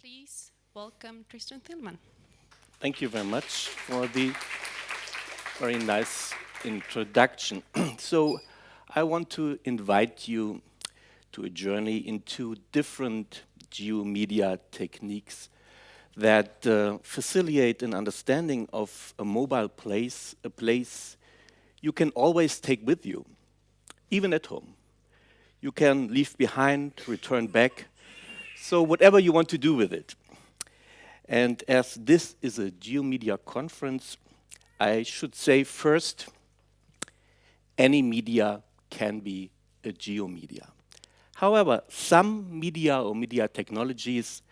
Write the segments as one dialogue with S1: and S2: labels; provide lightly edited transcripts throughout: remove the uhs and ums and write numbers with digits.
S1: Please welcome Tristan Thielmann.
S2: Thank you very much for the very nice introduction. So, I want to invite you to a journey into different geomedia techniques that facilitate an understanding of a mobile place, a place you can always take with you, even at home. You can leave behind, return back, so whatever you want to do with it. And as this is a Geomedia conference, I should say first, any media can be a geomedia. However, some media or media technologies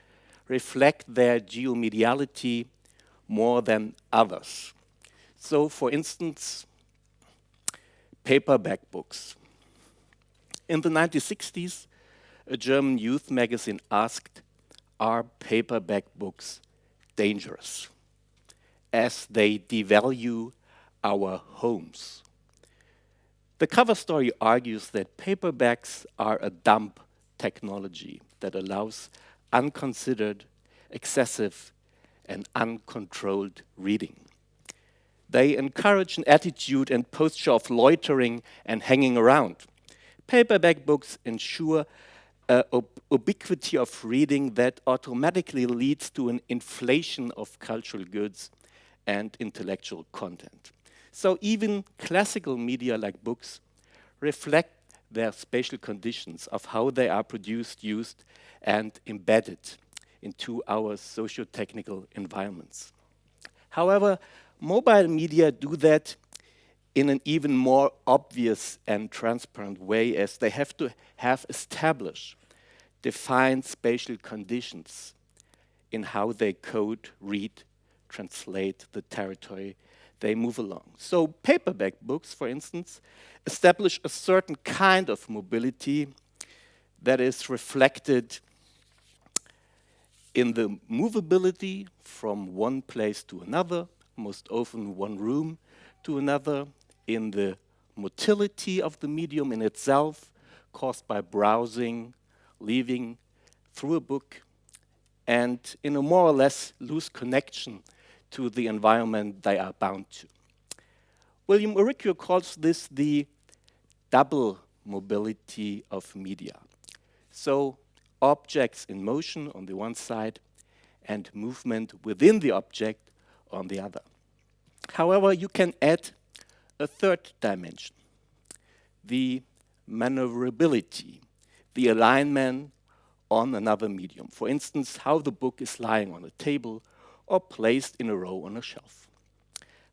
S2: reflect their geomediality more than others. So, for instance, paperback books. In the 1960s, a German youth magazine asked, "Are paperback books dangerous as they devalue our homes?" The cover story argues that paperbacks are a dumb technology that allows unconsidered, excessive, and uncontrolled reading. They encourage an attitude and posture of loitering and hanging around. Paperback books ensure ubiquity of reading that automatically leads to an inflation of cultural goods and intellectual content. So even classical media like books reflect their spatial conditions of how they are produced, used, and embedded into our socio-technical environments. However, mobile media do that in an even more obvious and transparent way, as they have to have established defined spatial conditions in how they code, read, translate the territory they move along. So paperback books, for instance, establish a certain kind of mobility that is reflected in the movability from one place to another, most often one room to another, in the motility of the medium in itself, caused by browsing, leaving through a book, and in a more or less loose connection to the environment they are bound to. William Uricchio calls this the double mobility of media. So objects in motion on the one side and movement within the object on the other. However, you can add a third dimension, the maneuverability, the alignment on another medium. For instance, how the book is lying on a table or placed in a row on a shelf.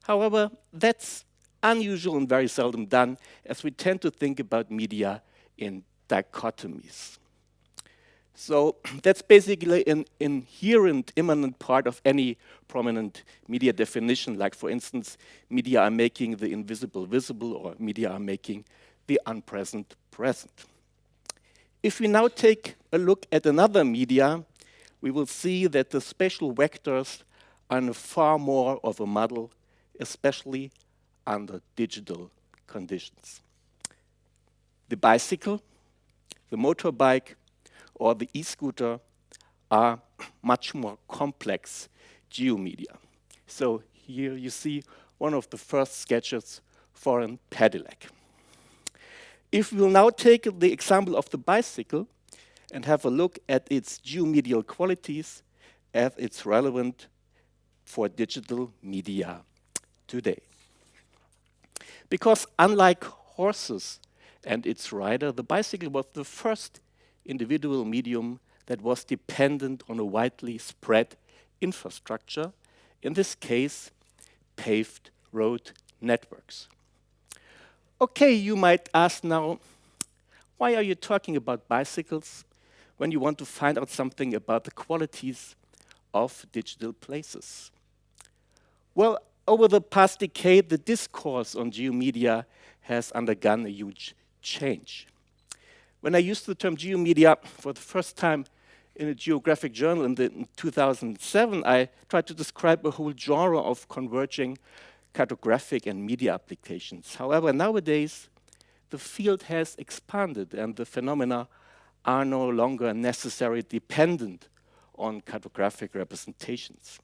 S2: However, that's unusual and very seldom done, as we tend to think about media in dichotomies. So that's basically an inherent, immanent part of any prominent media definition, like, for instance, media are making the invisible visible, or media are making the unpresent present. If we now take a look at another media, we will see that the spatial vectors are in far more of a muddle, especially under digital conditions. The bicycle, the motorbike, or the e-scooter are much more complex geomedia. So here you see one of the first sketches for a pedelec. If we'll now take the example of the bicycle and have a look at its geomedial qualities as it's relevant for digital media today. Because unlike horses and its rider, the bicycle was the first individual medium that was dependent on a widely spread infrastructure, in this case, paved road networks. Okay, you might ask now, why are you talking about bicycles when you want to find out something about the qualities of digital places? Well, over the past decade, the discourse on geomedia has undergone a huge change. When I used the term geomedia for the first time in a geographic journal in 2007, I tried to describe a whole genre of converging cartographic and media applications. However, nowadays, the field has expanded and the phenomena are no longer necessarily dependent on cartographic representations,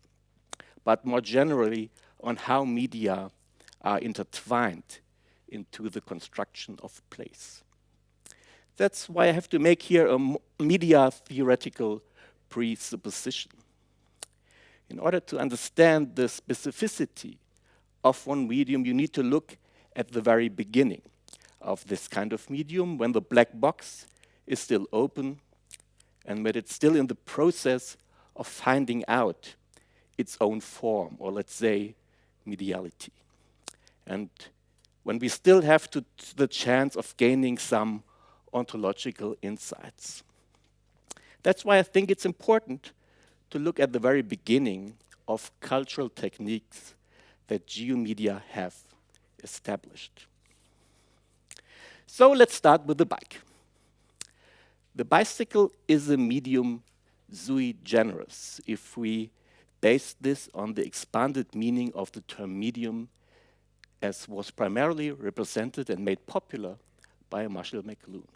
S2: but more generally on how media are intertwined into the construction of place. That's why I have to make here a media theoretical presupposition. In order to understand the specificity of one medium, you need to look at the very beginning of this kind of medium, when the black box is still open and when it's still in the process of finding out its own form, or let's say, mediality. And when we still have the chance of gaining some ontological insights. That's why I think it's important to look at the very beginning of cultural techniques that geomedia have established. So let's start with the bike. The bicycle is a medium sui generis if we base this on the expanded meaning of the term medium as was primarily represented and made popular by Marshall McLuhan.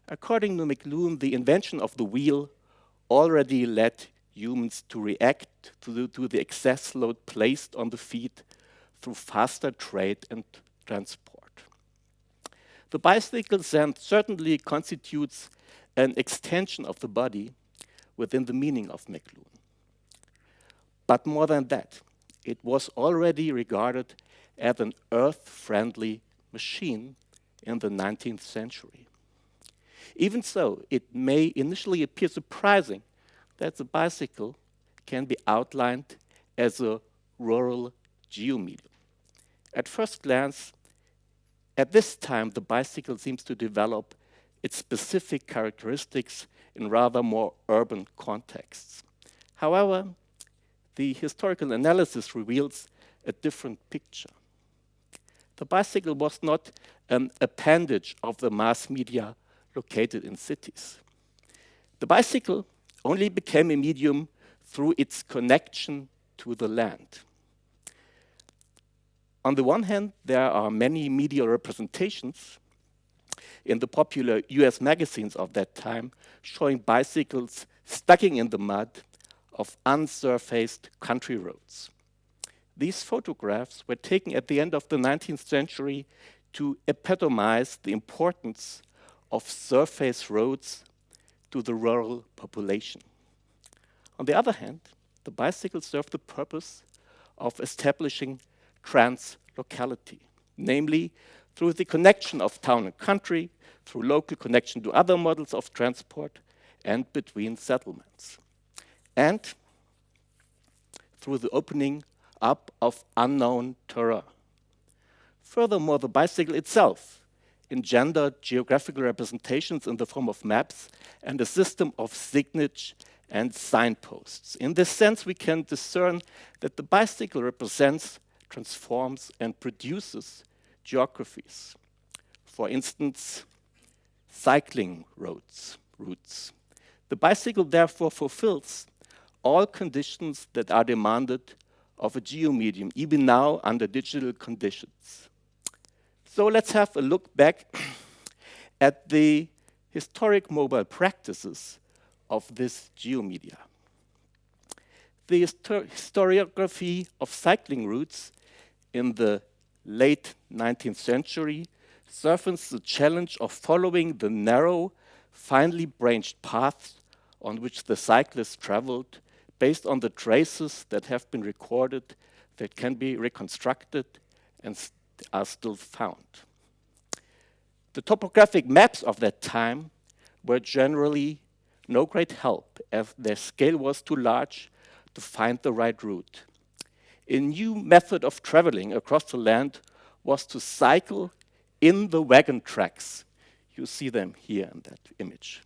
S2: According to McLuhan, the invention of the wheel already led humans to react to the excess load placed on the feet through faster trade and transport. The bicycle then certainly constitutes an extension of the body within the meaning of McLuhan. But more than that, it was already regarded as an earth-friendly machine in the 19th century. Even so, it may initially appear surprising that the bicycle can be outlined as a rural geomedium. At first glance, at this time, the bicycle seems to develop its specific characteristics in rather more urban contexts. However, the historical analysis reveals a different picture. The bicycle was not an appendage of the mass media located in cities. The bicycle only became a medium through its connection to the land. On the one hand, there are many media representations in the popular US magazines of that time showing bicycles stacking in the mud of unsurfaced country roads. These photographs were taken at the end of the 19th century to epitomize the importance of surface roads to the rural population. On the other hand, the bicycle served the purpose of establishing translocality, namely through the connection of town and country, through local connection to other models of transport, and between settlements, and through the opening up of unknown terrain. Furthermore, the bicycle itself engendered geographical representations in the form of maps and a system of signage and signposts. In this sense, we can discern that the bicycle represents, transforms, and produces geographies. For instance, cycling routes. The bicycle therefore fulfills all conditions that are demanded of a geomedium, even now under digital conditions. So let's have a look back at the historic mobile practices of this geomedia. The historiography of cycling routes in the late 19th century surfaced the challenge of following the narrow, finely branched paths on which the cyclists traveled based on the traces that have been recorded, that can be reconstructed and are still found. The topographic maps of that time were generally no great help, as their scale was too large to find the right route. A new method of traveling across the land was to cycle in the wagon tracks. You see them here in that image.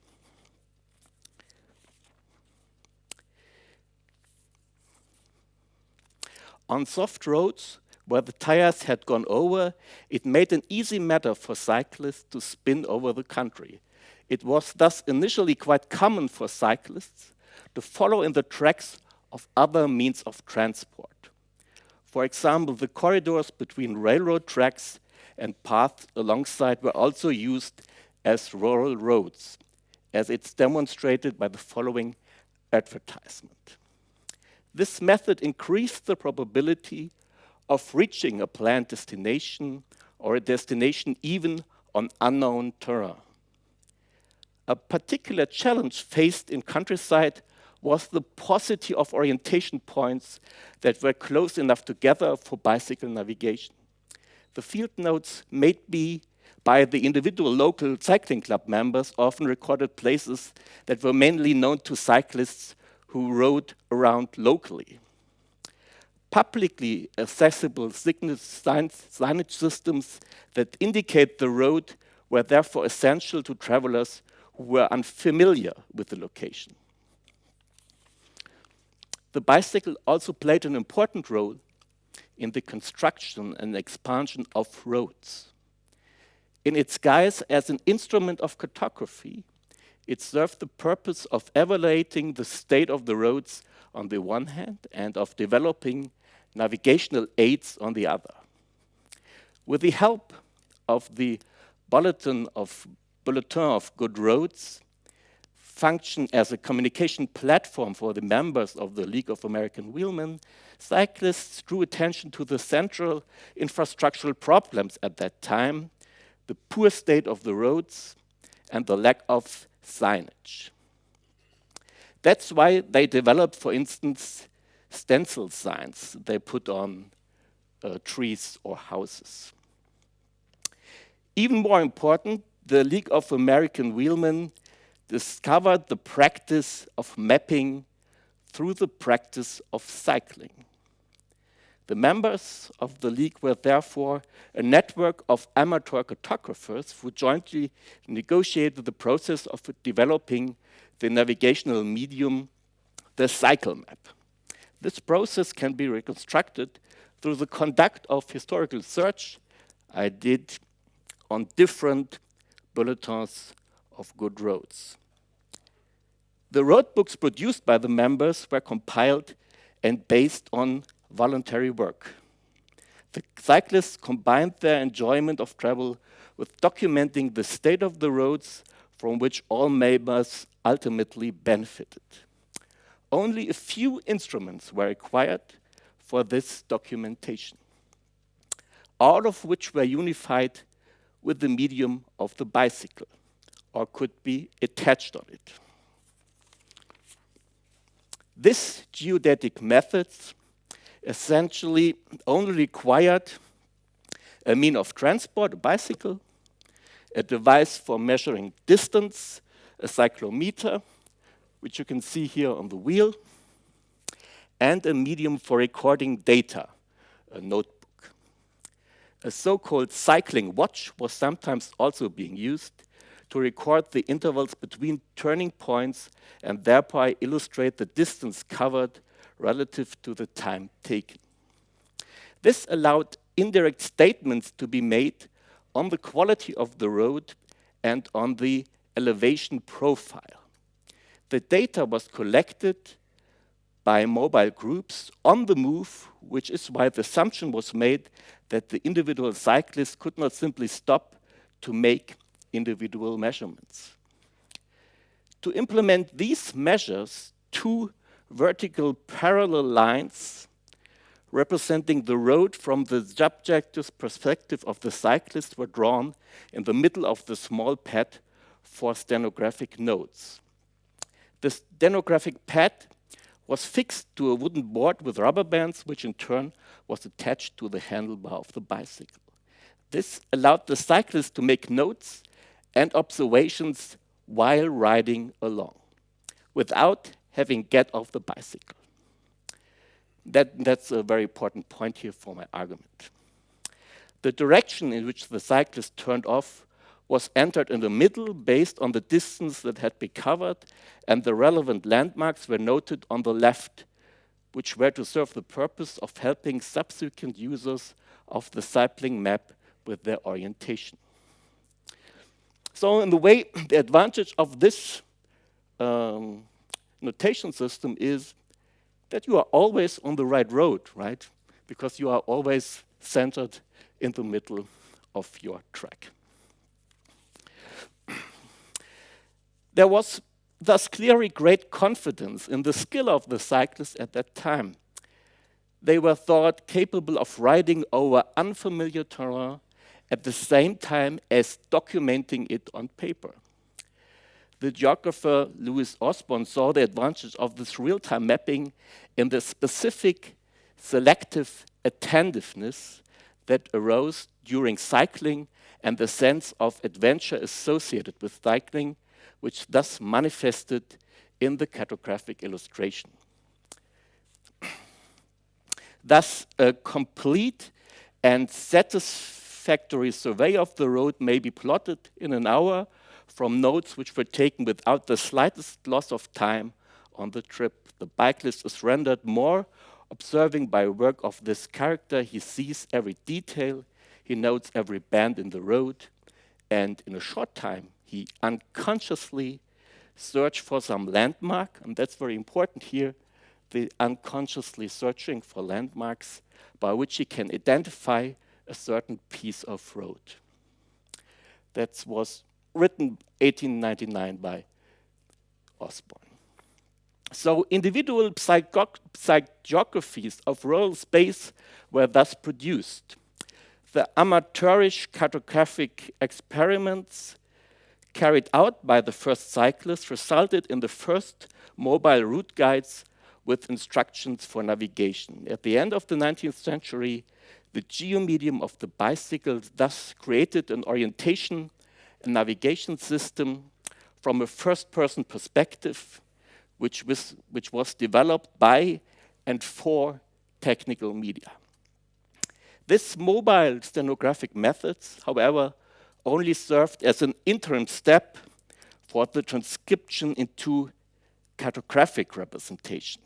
S2: On soft roads, where the tires had gone over, it made an easy matter for cyclists to spin over the country. It was thus initially quite common for cyclists to follow in the tracks of other means of transport. For example, the corridors between railroad tracks and paths alongside were also used as rural roads, as it's demonstrated by the following advertisement. This method increased the probability of reaching a planned destination or a destination even on unknown terrain. A particular challenge faced in countryside was the paucity of orientation points that were close enough together for bicycle navigation. The field notes made by the individual local cycling club members often recorded places that were mainly known to cyclists who rode around locally. Publicly accessible signage systems that indicate the road were therefore essential to travelers who were unfamiliar with the location. The bicycle also played an important role in the construction and expansion of roads. In its guise as an instrument of cartography, it served the purpose of evaluating the state of the roads on the one hand and of developing navigational aids on the other. With the help of the Bulletin of Good Roads, function as a communication platform for the members of the League of American Wheelmen, cyclists drew attention to the central infrastructural problems at that time, the poor state of the roads, and the lack of signage. That's why they developed, for instance, stencil signs they put on trees or houses. Even more important, the League of American Wheelmen discovered the practice of mapping through the practice of cycling. The members of the League were therefore a network of amateur cartographers who jointly negotiated the process of developing the navigational medium, the cycle map. This process can be reconstructed through the conduct of historical search I did on different bulletins of good roads. The road books produced by the members were compiled and based on voluntary work. The cyclists combined their enjoyment of travel with documenting the state of the roads from which all members ultimately benefited. Only a few instruments were required for this documentation, all of which were unified with the medium of the bicycle or could be attached on it. This geodetic method essentially only required a mean of transport, a bicycle, a device for measuring distance, a cyclometer, which you can see here on the wheel, and a medium for recording data, a notebook. A so-called cycling watch was sometimes also being used to record the intervals between turning points and thereby illustrate the distance covered relative to the time taken. This allowed indirect statements to be made on the quality of the road and on the elevation profile. The data was collected by mobile groups on the move, which is why the assumption was made that the individual cyclist could not simply stop to make individual measurements. To implement these measures, two vertical parallel lines representing the road from the subjective perspective of the cyclist were drawn in the middle of the small pad for stenographic notes. The stenographic pad was fixed to a wooden board with rubber bands, which in turn was attached to the handlebar of the bicycle. This allowed the cyclist to make notes and observations while riding along, without having get off the bicycle. That's a very important point here for my argument. The direction in which the cyclist turned off was entered in the middle based on the distance that had been covered, and the relevant landmarks were noted on the left, which were to serve the purpose of helping subsequent users of the cycling map with their orientation. So in the way, the advantage of this notation system is that you are always on the right road, right? Because you are always centered in the middle of your track. There was thus clearly great confidence in the skill of the cyclists at that time. They were thought capable of riding over unfamiliar terrain at the same time as documenting it on paper. The geographer Louis Osborne saw the advantage of this real-time mapping in the specific selective attentiveness that arose during cycling and the sense of adventure associated with cycling, which thus manifested in the cartographic illustration. Thus, a complete and satisfactory survey of the road may be plotted in an hour from notes which were taken without the slightest loss of time on the trip. The bike list is rendered more observing by work of this character. He sees every detail, he notes every bend in the road, and in a short time, he unconsciously searched for some landmark, and that's very important here, the unconsciously searching for landmarks by which he can identify a certain piece of road. That was written 1899 by Osborne. So individual psychographies of rural space were thus produced. The amateurish cartographic experiments carried out by the first cyclists resulted in the first mobile route guides with instructions for navigation. At the end of the 19th century, the geomedium of the bicycle thus created an orientation and navigation system from a first-person perspective, which was developed by and for technical media. This mobile stenographic methods, however, only served as an interim step for the transcription into cartographic representation,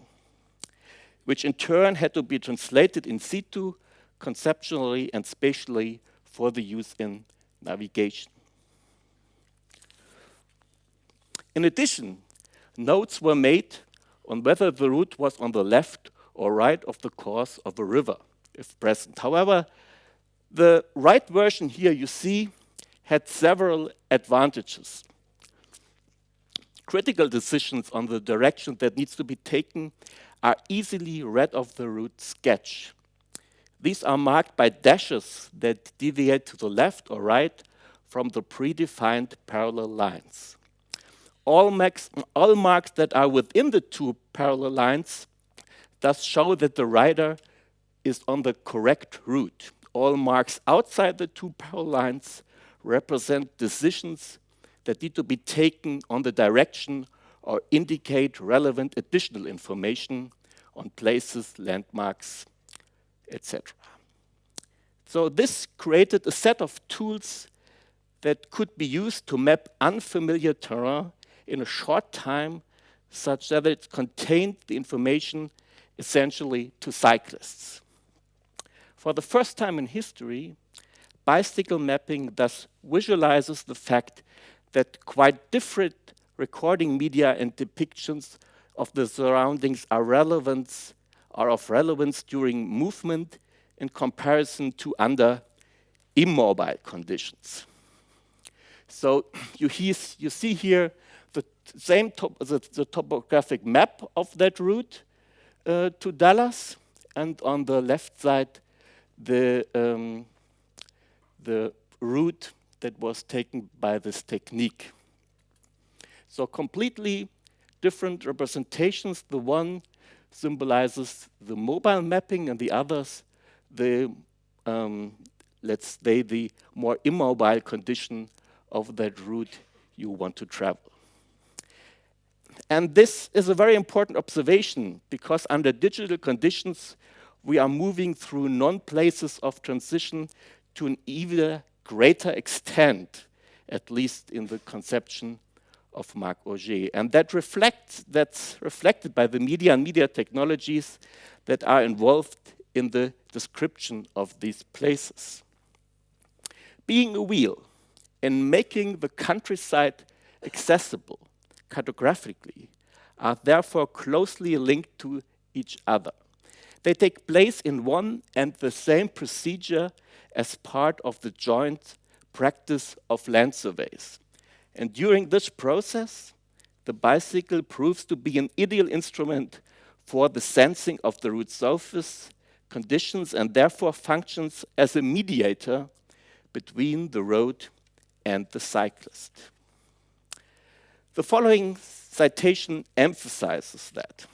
S2: which in turn had to be translated in situ, conceptually and spatially for the use in navigation. In addition, notes were made on whether the route was on the left or right of the course of a river, if present. However, the right version here you see had several advantages. Critical decisions on the direction that needs to be taken are easily read off the route sketch. These are marked by dashes that deviate to the left or right from the predefined parallel lines. All marks that are within the two parallel lines thus show that the rider is on the correct route. All marks outside the two parallel lines represent decisions that need to be taken on the direction or indicate relevant additional information on places, landmarks, etc. So this created a set of tools that could be used to map unfamiliar terrain in a short time, such that it contained the information essentially to cyclists. For the first time in history, bicycle mapping thus visualizes the fact that quite different recording media and depictions of the surroundings are of relevance during movement in comparison to under immobile conditions. So you see here the same the topographic map of that route to Dallas, and on the left side the route that was taken by this technique. So completely different representations. The one symbolizes the mobile mapping, and the others the let's say the more immobile condition of that route you want to travel. And this is a very important observation, because under digital conditions we are moving through non-places of transition to an even greater extent, at least in the conception of Marc Auger. And that's reflected by the media and media technologies that are involved in the description of these places. Being a wheel and making the countryside accessible cartographically are therefore closely linked to each other. They take place in one and the same procedure as part of the joint practice of land surveys. And during this process, the bicycle proves to be an ideal instrument for the sensing of the road surface conditions and therefore functions as a mediator between the road and the cyclist. The following citation emphasizes that.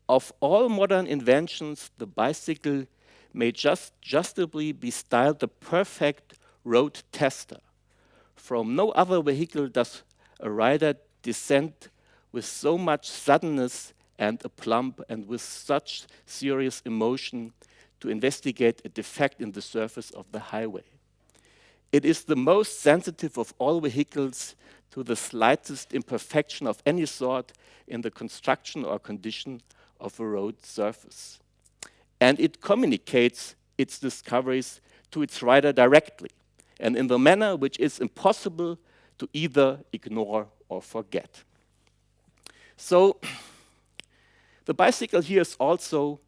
S2: Of all modern inventions, the bicycle may justly be styled the perfect road tester. From no other vehicle does a rider descend with so much suddenness and aplomb and with such serious emotion to investigate a defect in the surface of the highway. It is the most sensitive of all vehicles to the slightest imperfection of any sort in the construction or condition of a road surface. And it communicates its discoveries to its rider directly, and in the manner which is impossible to either ignore or forget. So, the bicycle here is also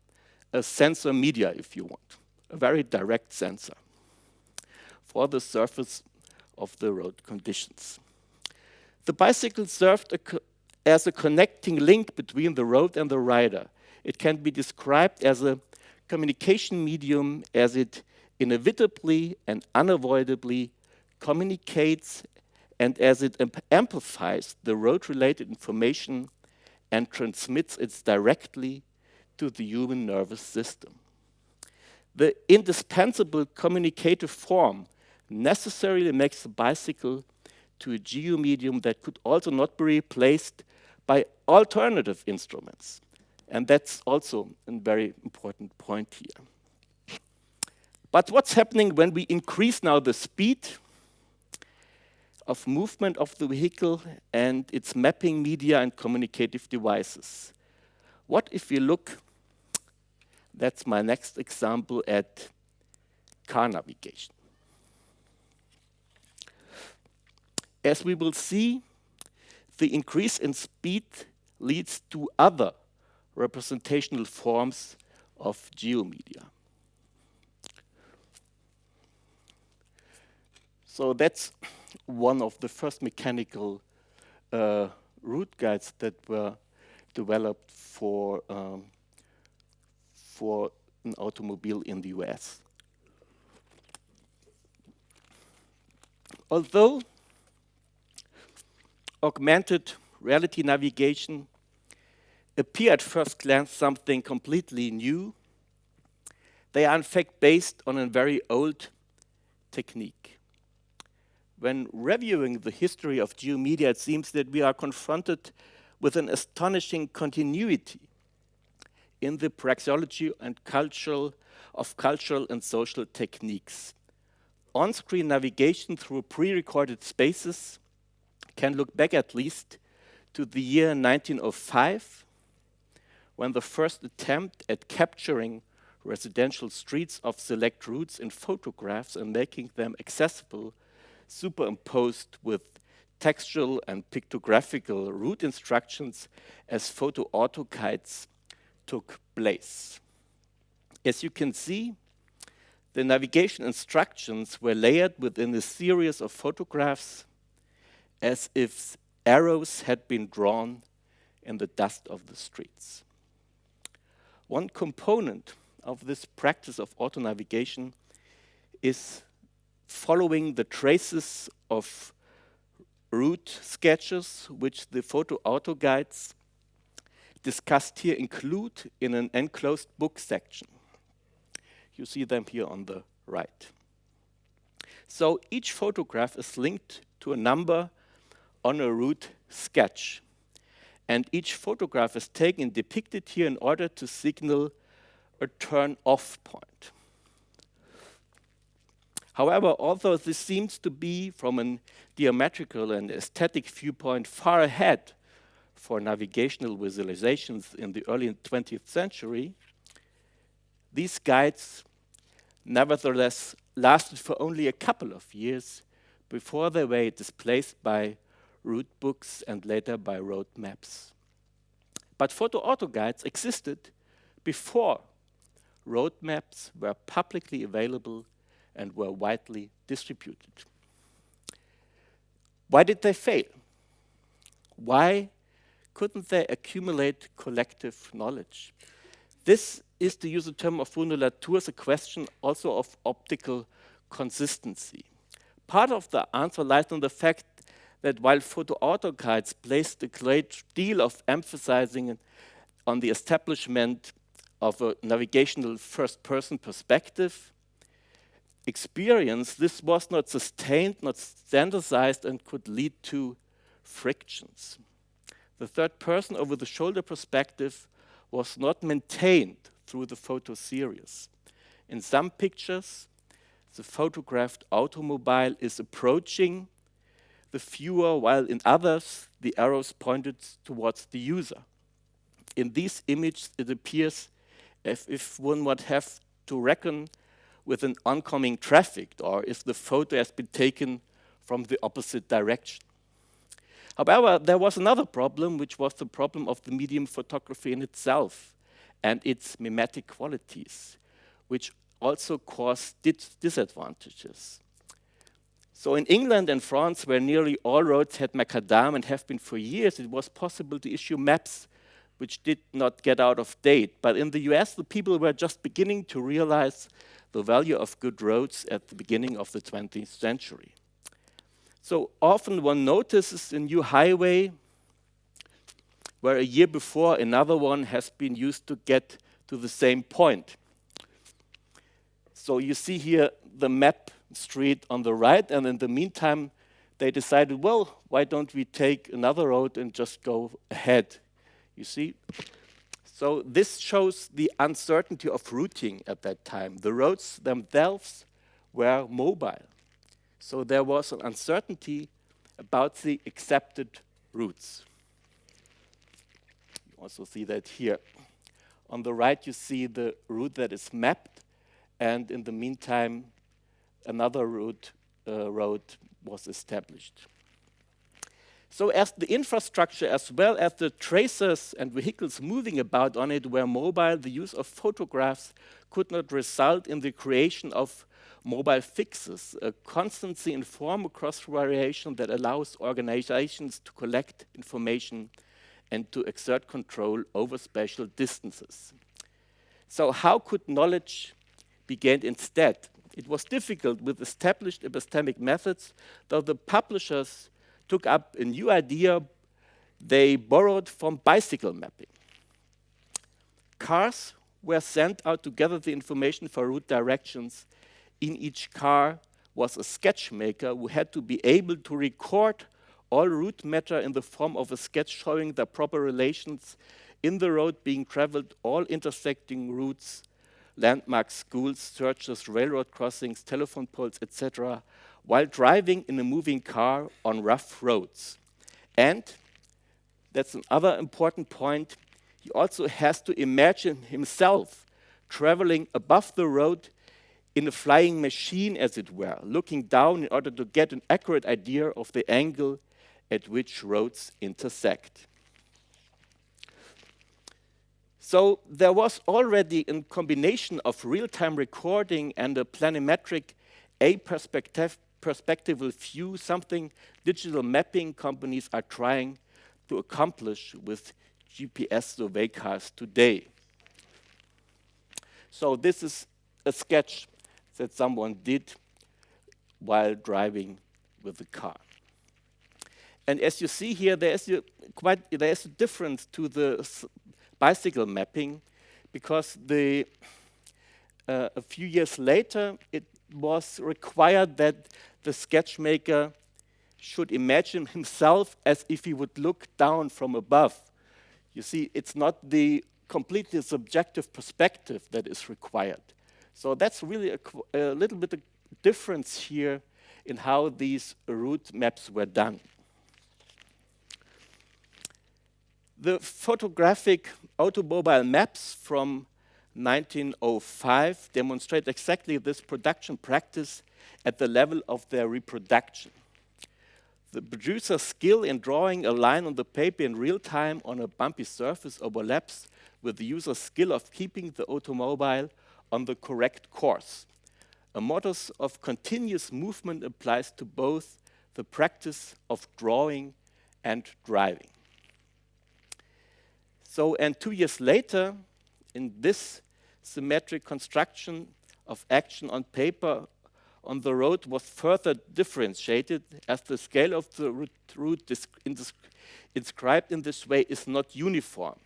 S2: a sensor media, if you want, a very direct sensor for the surface of the road conditions. The bicycle served as a connecting link between the road and the rider. It can be described as a communication medium as it inevitably and unavoidably communicates and as it amplifies the road-related information and transmits it directly to the human nervous system. The indispensable communicative form necessarily makes the bicycle to a geomedium that could also not be replaced by alternative instruments. And that's also a very important point here. But what's happening when we increase now the speed of movement of the vehicle and its mapping media and communicative devices? What if we look, that's my next example, at car navigation. As we will see, the increase in speed leads to other representational forms of geomedia. So that's one of the first mechanical route guides that were developed for an automobile in the US. Although augmented reality navigation appear at first glance something completely new, they are in fact based on a very old technique. When reviewing the history of geomedia, it seems that we are confronted with an astonishing continuity in the praxeology and cultural and social techniques. On-screen navigation through pre-recorded spaces can look back at least to the year 1905, when the first attempt at capturing residential streets of select routes in photographs and making them accessible, superimposed with textual and pictographical route instructions as photo auto guides took place. As you can see, the navigation instructions were layered within a series of photographs as if arrows had been drawn in the dust of the streets. One component of this practice of auto navigation is following the traces of route sketches, which the photo auto guides discussed here include in an enclosed book section. You see them here on the right. So each photograph is linked to a number on a route sketch. And each photograph is taken and depicted here in order to signal a turn-off point. However, although this seems to be, from a geometrical and aesthetic viewpoint, far ahead for navigational visualizations in the early 20th century, these guides nevertheless lasted for only a couple of years before they were displaced by route books and later by road maps. But photo auto guides existed before road maps were publicly available and were widely distributed. Why did they fail? Why couldn't they accumulate collective knowledge? This is, to use the term of Bruno Latour's, a question also of optical consistency. Part of the answer lies in the fact that while photo-auto guides placed a great deal of emphasizing on the establishment of a navigational first-person perspective, experience, this was not sustained, not standardized, and could lead to frictions. The third person over-the-shoulder perspective was not maintained through the photo series. In some pictures, the photographed automobile is approaching the viewer, while in others, the arrows pointed towards the user. In these images, it appears as if one would have to reckon with an oncoming traffic, or if the photo has been taken from the opposite direction. However, there was another problem, which was the problem of the medium photography in itself and its mimetic qualities, which also caused disadvantages. So in England and France, where nearly all roads had macadam and have been for years, it was possible to issue maps which did not get out of date. But in the US, the people were just beginning to realize the value of good roads at the beginning of the 20th century. So often one notices a new highway where a year before another one has been used to get to the same point. So you see here the map street on the right, and in the meantime, they decided, well, why don't we take another road and just go ahead? You see? So this shows the uncertainty of routing at that time. The roads themselves were mobile. So there was an uncertainty about the accepted routes. You also see that here. On the right, you see the route that is mapped, and in the meantime, another road was established. So as the infrastructure, as well as the tracers and vehicles moving about on it were mobile, the use of photographs could not result in the creation of mobile fixes, a constancy in form across variation that allows organizations to collect information and to exert control over spatial distances. So how could knowledge be gained instead? It was difficult with established epistemic methods, though the publishers took up a new idea they borrowed from bicycle mapping. Cars were sent out to gather the information for route directions. In each car was a sketch maker who had to be able to record all route matter in the form of a sketch showing the proper relations in the road being traveled, all intersecting routes, landmarks, schools, churches, railroad crossings, telephone poles, etc., while driving in a moving car on rough roads. And that's another important point, he also has to imagine himself traveling above the road in a flying machine, as it were, looking down in order to get an accurate idea of the angle at which roads intersect. So there was already a combination of real-time recording and a planimetric perspectival view, something digital mapping companies are trying to accomplish with GPS survey cars today. So this is a sketch that someone did while driving with the car. And as you see here, there is a difference to the bicycle mapping, because a few years later, it was required that the sketch maker should imagine himself as if he would look down from above. You see, it's not the completely subjective perspective that is required. So that's really a little bit of difference here in how these route maps were done. The photographic automobile maps from 1905 demonstrate exactly this production practice at the level of their reproduction. The producer's skill in drawing a line on the paper in real time on a bumpy surface overlaps with the user's skill of keeping the automobile on the correct course. A modus of continuous movement applies to both the practice of drawing and driving. So, and 2 years later, in this symmetric construction of action on paper on the road was further differentiated as the scale of the route inscribed in this way is not uniform.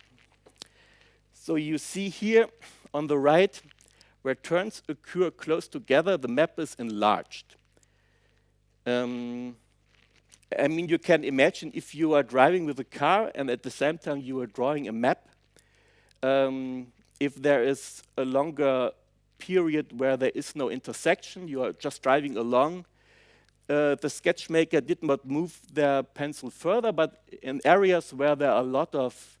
S2: So you see here on the right, where turns occur close together, the map is enlarged. I mean, you can imagine if you are driving with a car and at the same time you are drawing a map, if there is a longer period where there is no intersection, you are just driving along, the sketchmaker did not move their pencil further, but in areas where there are a lot of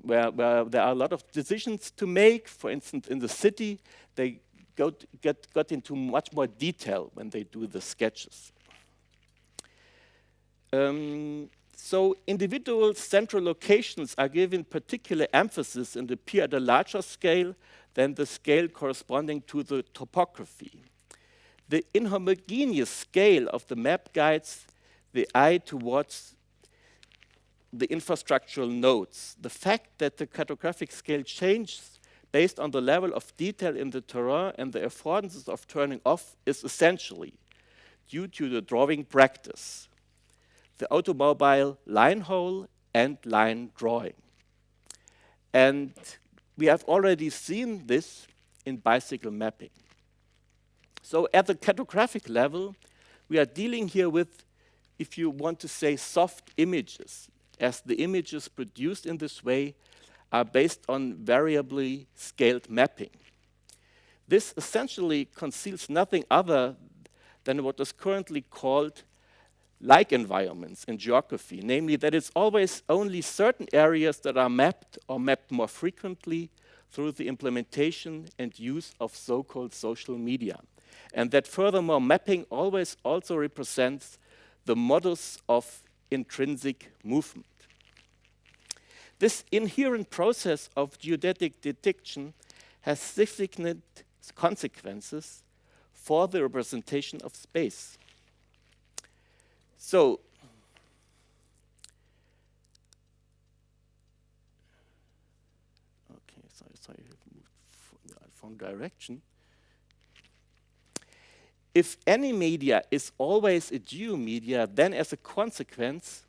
S2: where there are a lot of decisions to make, for instance, in the city, they got into much more detail when they do the sketches. So individual central locations are given particular emphasis and appear at a larger scale than the scale corresponding to the topography. The inhomogeneous scale of the map guides the eye towards the infrastructural nodes. The fact that the cartographic scale changes based on the level of detail in the terrain and the affordances of turning off is essentially due to the drawing practice, the automobile line hole and line drawing. And we have already seen this in bicycle mapping. So at the cartographic level, we are dealing here with, if you want to say, soft images, as the images produced in this way are based on variably scaled mapping. This essentially conceals nothing other than what is currently called like environments in geography, namely that it's always only certain areas that are mapped or mapped more frequently through the implementation and use of so-called social media. And that furthermore, mapping always also represents the modus of intrinsic movement. This inherent process of geodetic detection has significant consequences for the representation of space. So, okay, sorry, I have moved from direction. If any media is always a geomedia, then as a consequence,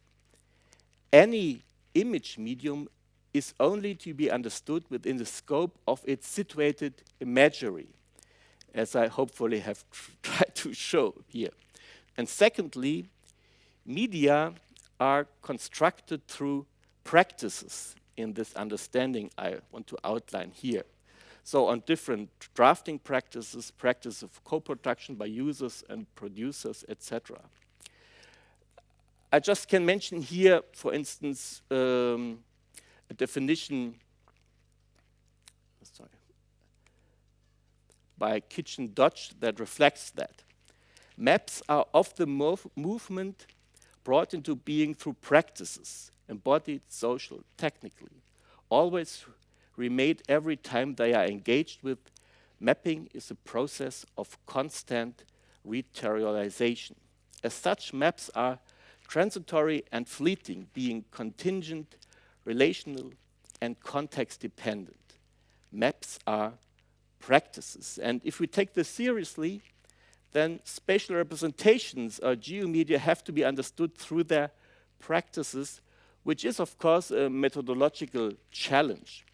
S2: any image medium is only to be understood within the scope of its situated imagery, as I hopefully have tried to show here. And secondly, media are constructed through practices in this understanding I want to outline here. So on different drafting practices, practice of co-production by users and producers, etc. I just can mention here, for instance, a definition by Kitchen Dodge that reflects that. Maps are of the movement brought into being through practices, embodied, social, technically, always remade every time they are engaged with. Mapping is a process of constant reterritorialization. As such, maps are transitory and fleeting, being contingent, relational, and context-dependent. Maps are practices. And if we take this seriously, then spatial representations or geomedia have to be understood through their practices, which is, of course, a methodological challenge.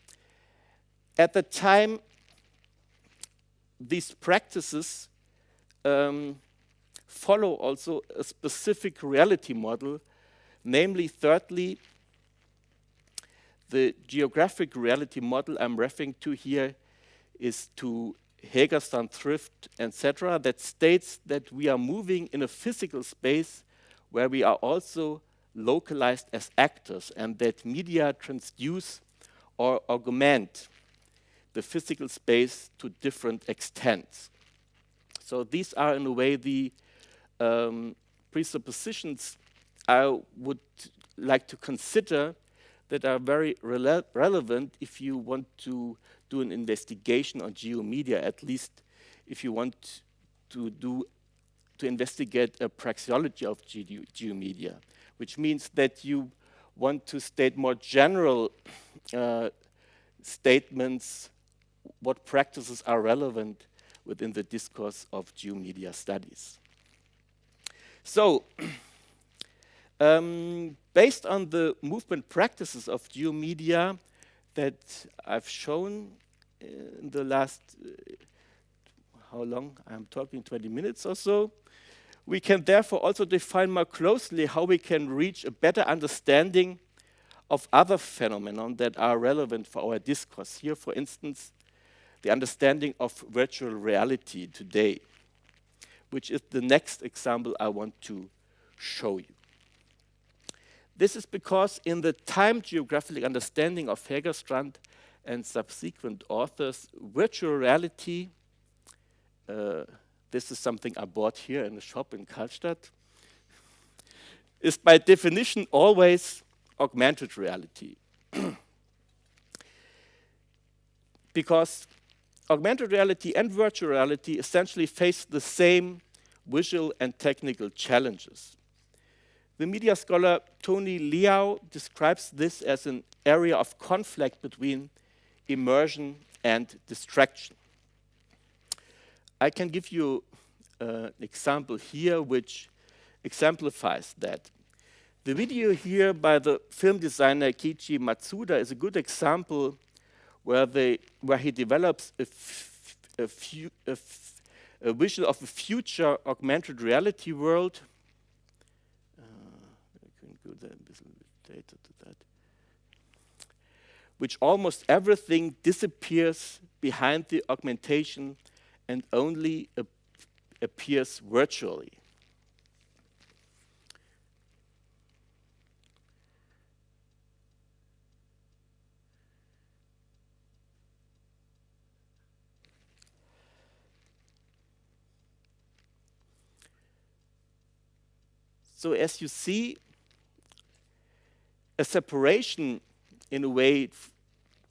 S2: At the time, these practices follow also a specific reality model, namely, thirdly, the geographic reality model I'm referring to here is to Hagerstown, Thrift, etc., that states that we are moving in a physical space where we are also localized as actors, and that media transduce or augment the physical space to different extents. So these are, in a way, the presuppositions I would like to consider that are very relevant if you want to do an investigation on Geomedia, at least if you want to investigate a praxeology of Geomedia, which means that you want to state more general statements, what practices are relevant within the discourse of Geomedia studies. So, based on the movement practices of Geomedia that I've shown in the last, how long? I'm talking 20 minutes or so. We can therefore also define more closely how we can reach a better understanding of other phenomena that are relevant for our discourse. Here, for instance, the understanding of virtual reality today, which is the next example I want to show you. This is because in the time geographical understanding of Hägerstrand and subsequent authors, virtual reality, this is something I bought here in the shop in Karlstad, is by definition always augmented reality. Because augmented reality and virtual reality essentially face the same visual and technical challenges. The media scholar Tony Liao describes this as an area of conflict between immersion and distraction. I can give you an example here which exemplifies that. The video here by the film designer Keiichi Matsuda is a good example where he develops a visual of a future augmented reality world. I can go there a little bit later to that. Which almost everything disappears behind the augmentation and only appears virtually. So as you see, a separation in a way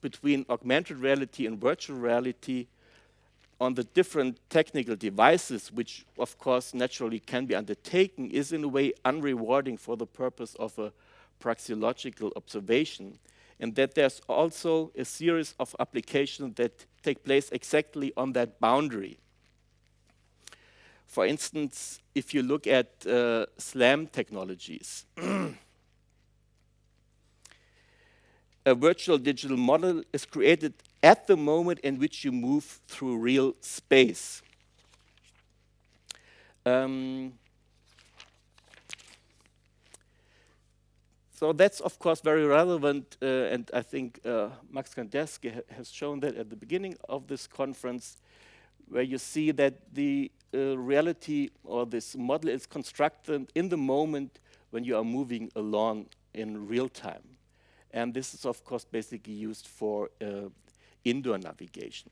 S2: between augmented reality and virtual reality on the different technical devices, which of course naturally can be undertaken, is in a way unrewarding for the purpose of a praxeological observation, and that there's also a series of applications that take place exactly on that boundary. For instance, if you look at SLAM technologies, a virtual digital model is created at the moment in which you move through real space. So that's of course very relevant, and I think Max Kandersky has shown that at the beginning of this conference, where you see that the reality or this model is constructed in the moment when you are moving along in real time. And this is of course basically used for indoor navigation.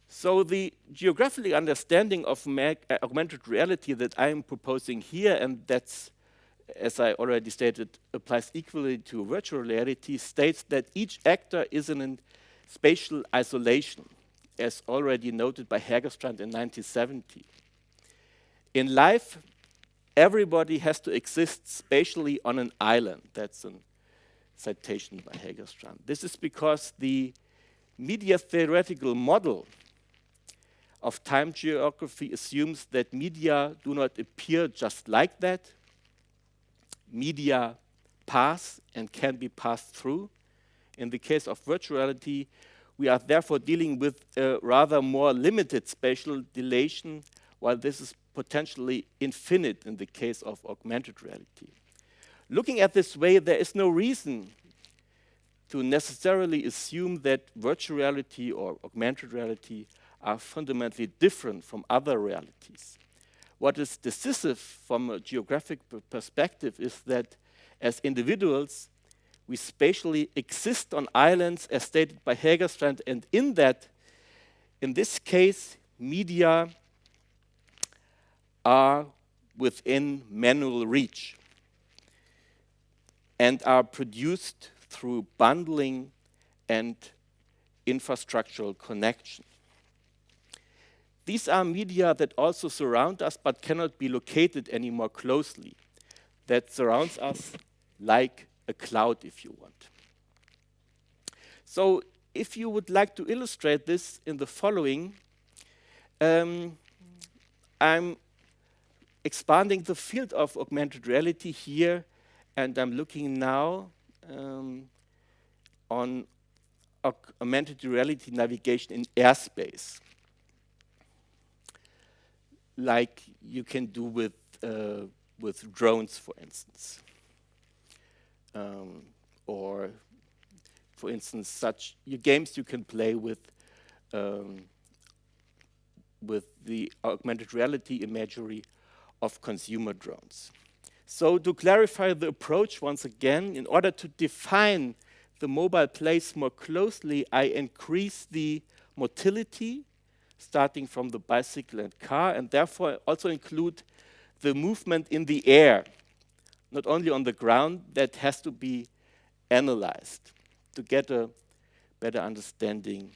S2: So the geographical understanding of augmented reality that I am proposing here, and that's, as I already stated, applies equally to virtual reality, states that each actor is in a spatial isolation, as already noted by Hägerstrand in 1970. In life, everybody has to exist spatially on an island. That's a citation by Hägerstrand. This is because the media theoretical model of time geography assumes that media do not appear just like that. Media pass and can be passed through. In the case of virtual reality, we are therefore dealing with a rather more limited spatial dilation, while this is potentially infinite in the case of augmented reality. Looking at this way, there is no reason to necessarily assume that virtual reality or augmented reality are fundamentally different from other realities. What is decisive from a geographic perspective is that as individuals, we spatially exist on islands as stated by Hägerstrand, and in this case, media are within manual reach. and are produced through bundling and infrastructural connection. These are media that also surround us but cannot be located any more closely, that surrounds us like a cloud, if you want. So if you would like to illustrate this in the following, I'm expanding the field of augmented reality here, and I'm looking now on augmented reality navigation in airspace, like you can do with drones, for instance, or for instance, such games you can play with the augmented reality imagery of consumer drones. So to clarify the approach once again, in order to define the mobile place more closely, I increase the motility starting from the bicycle and car, and therefore also include the movement in the air, not only on the ground. That has to be analyzed to get a better understanding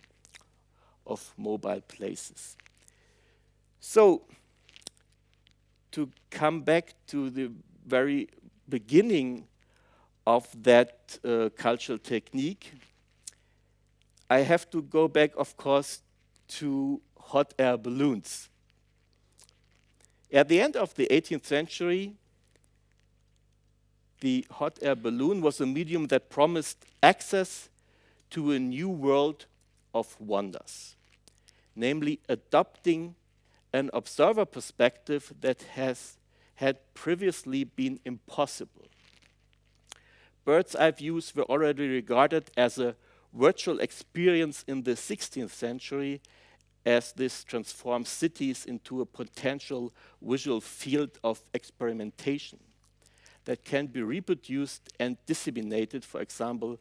S2: of mobile places. So, to come back to the very beginning of that cultural technique, I have to go back, of course, to hot air balloons. At the end of the 18th century, the hot air balloon was a medium that promised access to a new world of wonders, namely adopting an observer perspective that had previously been impossible. Bird's eye views were already regarded as a virtual experience in the 16th century, as this transforms cities into a potential visual field of experimentation that can be reproduced and disseminated, for example,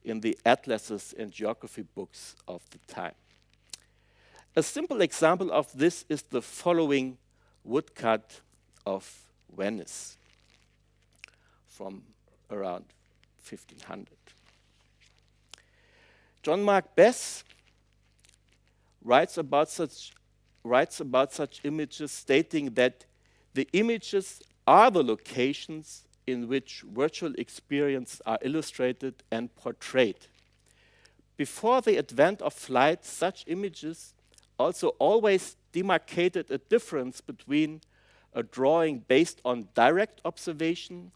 S2: in the atlases and geography books of the time. A simple example of this is the following woodcut of Venice from around 1500. John Mark Bess writes about such images, stating that the images are the locations in which virtual experience are illustrated and portrayed. Before the advent of flight, such images also always demarcated a difference between a drawing based on direct observation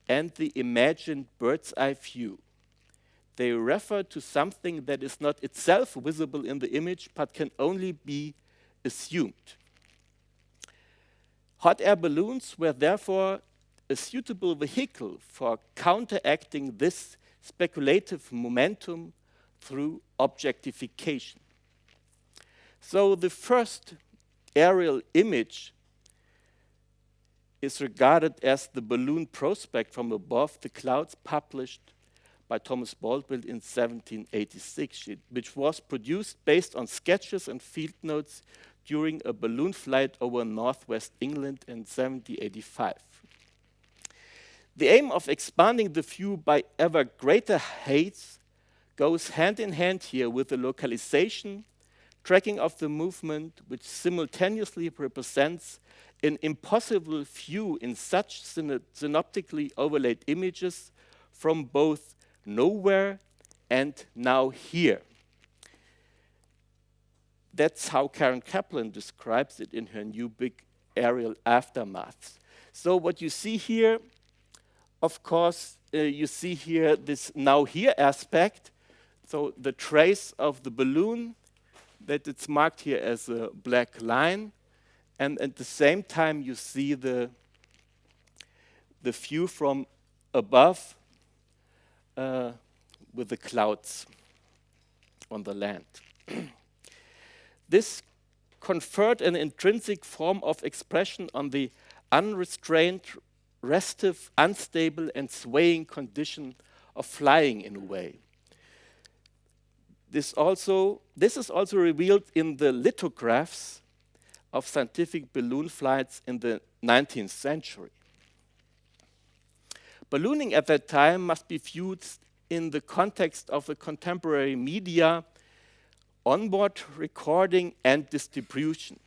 S2: and the imagined bird's eye view. They refer to something that is not itself visible in the image, but can only be assumed. Hot air balloons were therefore a suitable vehicle for counteracting this speculative momentum through objectification. So the first aerial image is regarded as the balloon prospect from above the clouds, published by Thomas Baldwin in 1786, which was produced based on sketches and field notes during a balloon flight over northwest England in 1785. The aim of expanding the view by ever greater heights goes hand in hand here with the localization, tracking of the movement, which simultaneously represents an impossible view in such synoptically overlaid images from both nowhere and now here. That's how Karen Kaplan describes it in her new book, Aerial Aftermaths. So what you see here, of course, you see here this now here aspect. So the trace of the balloon, that it's marked here as a black line. And at the same time, you see the view from above with the clouds on the land. This conferred an intrinsic form of expression on the unrestrained, restive, unstable, and swaying condition of flying in a way. This is also revealed in the lithographs of scientific balloon flights in the 19th century. Ballooning at that time must be viewed in the context of the contemporary media, onboard recording and distribution.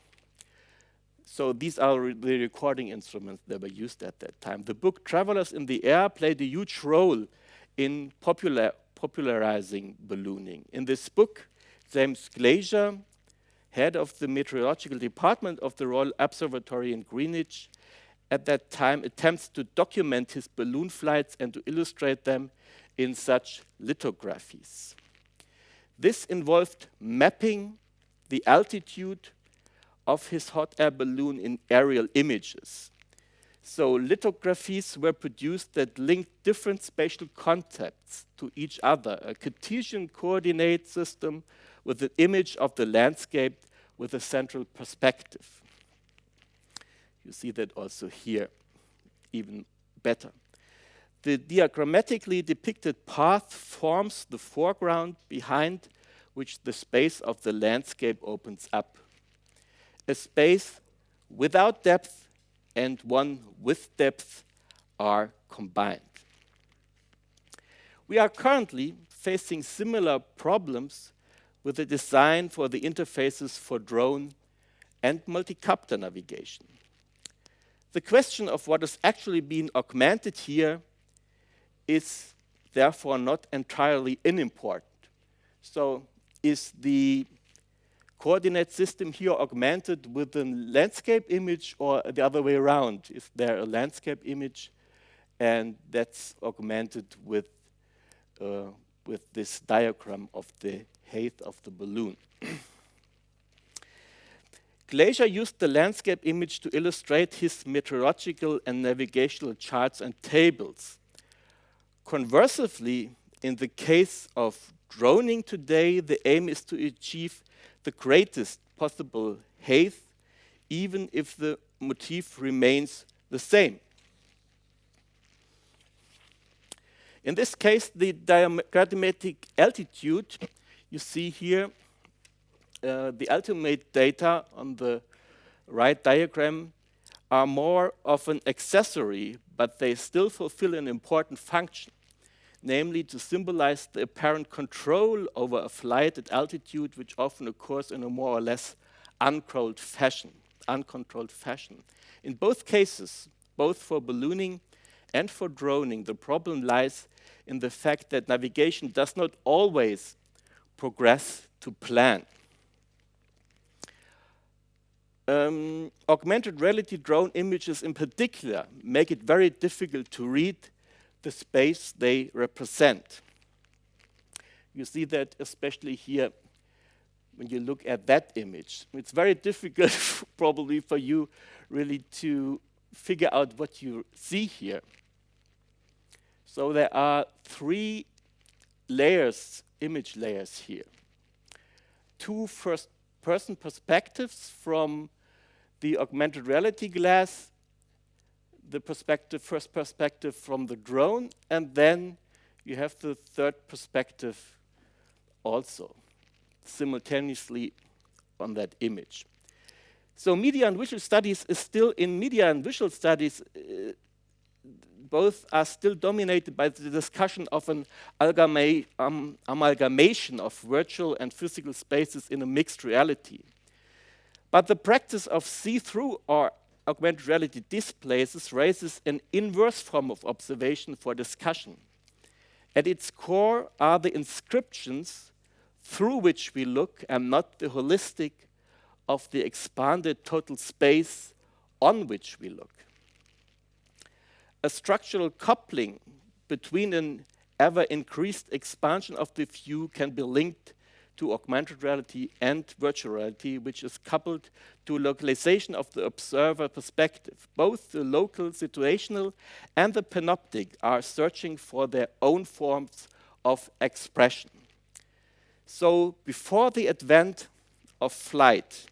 S2: So these are the recording instruments that were used at that time. The book Travelers in the Air played a huge role in popularizing ballooning. In this book, James Glaser, head of the meteorological department of the Royal Observatory in Greenwich, at that time attempts to document his balloon flights and to illustrate them in such lithographies. This involved mapping the altitude of his hot air balloon in aerial images. So lithographies were produced that linked different spatial concepts to each other, a Cartesian coordinate system with an image of the landscape with a central perspective. You see that also here, even better. The diagrammatically depicted path forms the foreground behind which the space of the landscape opens up. A space without depth and one with depth are combined. We are currently facing similar problems with the design for the interfaces for drone and multi-copter navigation. The question of what is actually being augmented here is therefore not entirely unimportant. So is the coordinate system here augmented with a landscape image or the other way around? Is there a landscape image and that's augmented with this diagram of the height of the balloon? Glaser used the landscape image to illustrate his meteorological and navigational charts and tables. Conversely, in the case of droning today, the aim is to achieve the greatest possible height, even if the motif remains the same. In this case, the diagrammatic altitude, you see here, the ultimate data on the right diagram are more of an accessory, but they still fulfill an important function, namely to symbolize the apparent control over a flight at altitude, which often occurs in a more or less uncontrolled fashion. In both cases, both for ballooning and for droning, the problem lies in the fact that navigation does not always progress to plan. Augmented reality drone images in particular make it very difficult to read the space they represent. You see that especially here when you look at that image. It's very difficult probably for you really to figure out what you see here. So there are three layers, image layers here. Two first-person perspectives from the augmented reality glass, the first perspective from the drone, and then you have the third perspective also simultaneously on that image. So media and visual studies is still, in media and visual studies, both are still dominated by the discussion of an amalgamation of virtual and physical spaces in a mixed reality. But the practice of see-through or augmented reality displays raises an inverse form of observation for discussion. At its core are the inscriptions through which we look and not the holistic of the expanded total space on which we look. A structural coupling between an ever-increased expansion of the view can be linked to augmented reality and virtual reality, which is coupled to localization of the observer perspective. Both the local situational and the panoptic are searching for their own forms of expression. So before the advent of flight,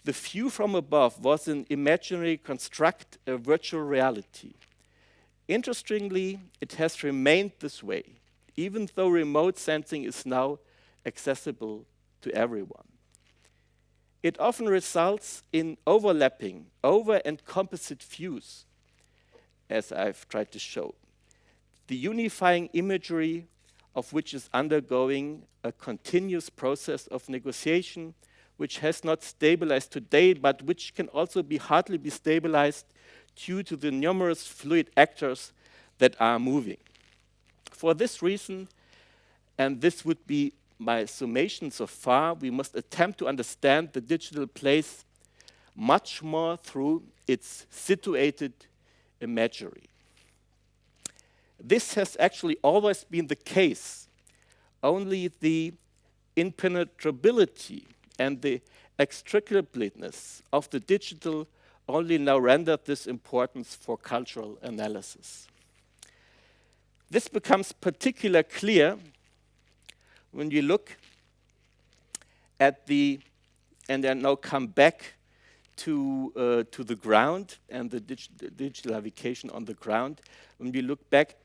S2: the view from above was an imaginary construct, a virtual reality. Interestingly, it has remained this way, even though remote sensing is now accessible to everyone. It often results in overlapping, over and composite views, as I've tried to show. the unifying imagery of which is undergoing a continuous process of negotiation, which has not stabilized today, but which can also hardly be stabilized due to the numerous fluid actors that are moving. For this reason, and this would be my summation so far, we must attempt to understand the digital place much more through its situated imagery. This has actually always been the case. Only the impenetrability and the extricableness of the digital only now rendered this importance for cultural analysis. This becomes particularly clear when you look at and then now come back to the ground and the digital navigation on the ground. When we look back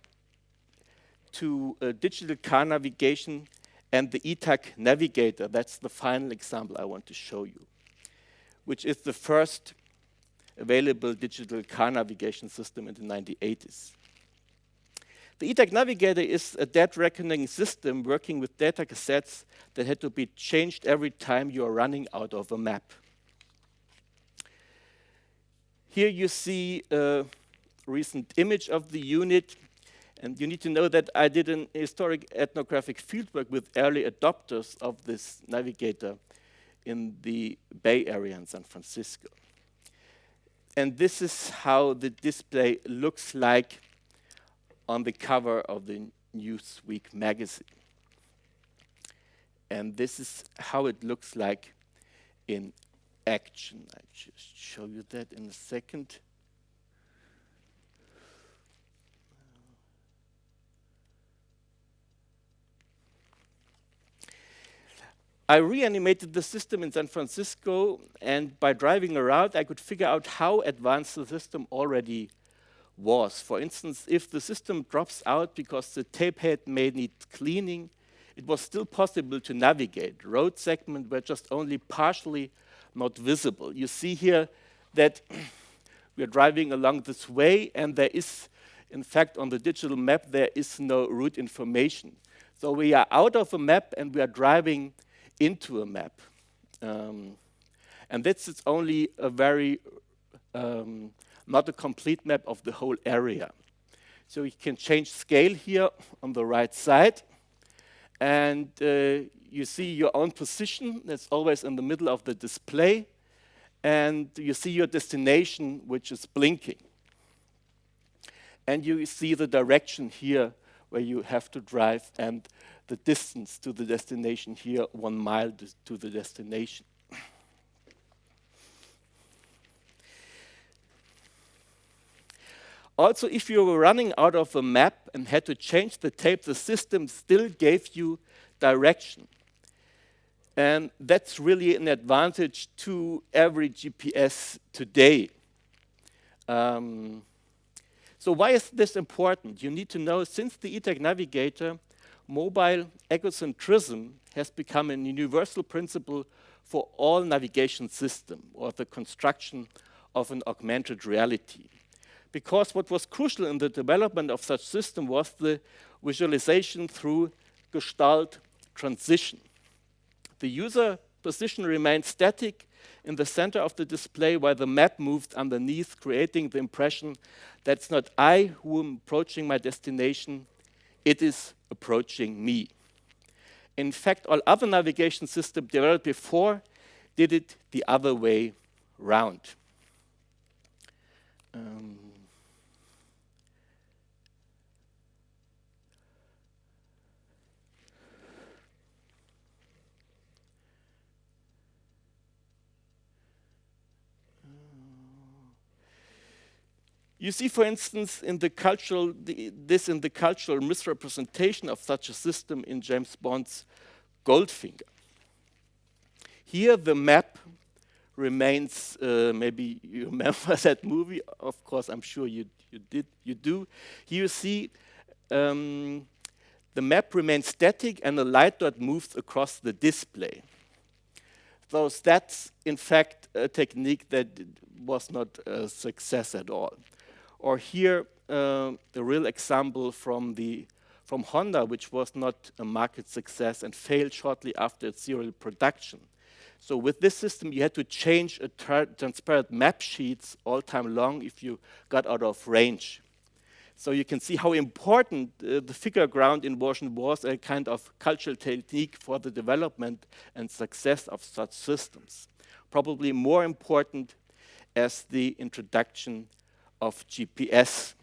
S2: to digital car navigation and the ETAC navigator, that's the final example I want to show you, which is the first available digital car navigation system in the 1980s. The ETAC navigator is a data reckoning system working with data cassettes that had to be changed every time you are running out of a map. Here you see a recent image of the unit, and you need to know that I did an historic ethnographic fieldwork with early adopters of this navigator in the Bay Area in San Francisco. And this is how the display looks like on the cover of the Newsweek magazine. And this is how it looks like in action. I just show you that in a second. I reanimated the system in San Francisco, and by driving around, I could figure out how advanced the system already was. For instance, if the system drops out because the tape head may need cleaning, it was still possible to navigate. Road segments were just only partially not visible. You see here that we are driving along this way, and there is, in fact, on the digital map, there is no route information. So we are out of a map, and we are driving into a map. And this is only a very, not a complete map of the whole area. So you can change scale here on the right side. And you see your own position. That's always in the middle of the display. And you see your destination, which is blinking. And you see the direction here where you have to drive, and the distance to the destination here, 1 mile to the destination. Also, if you were running out of a map and had to change the tape, the system still gave you direction. And that's really an advantage to every GPS today. So why is this important? You need to know, since the ETAC navigator, mobile egocentrism has become a universal principle for all navigation systems, or the construction of an augmented reality. Because what was crucial in the development of such system was the visualization through gestalt transition. The user position remained static in the center of the display while the map moved underneath, creating the impression that it's not I who am approaching my destination, it is approaching me. In fact, all other navigation systems developed before did it the other way round. You see, for instance, in the cultural misrepresentation of such a system in James Bond's Goldfinger. Here, the map remains. Maybe you remember that movie. Of course, I'm sure you do. Here you see the map remains static, and a light dot moves across the display. So that's, in fact, a technique that was not a success at all. Or here, a real example from Honda, which was not a market success and failed shortly after its serial production. So with this system, you had to change a transparent map sheets all time long if you got out of range. So you can see how important the figure ground inversion was, a kind of cultural technique for the development and success of such systems. Probably more important as the introduction of GPS.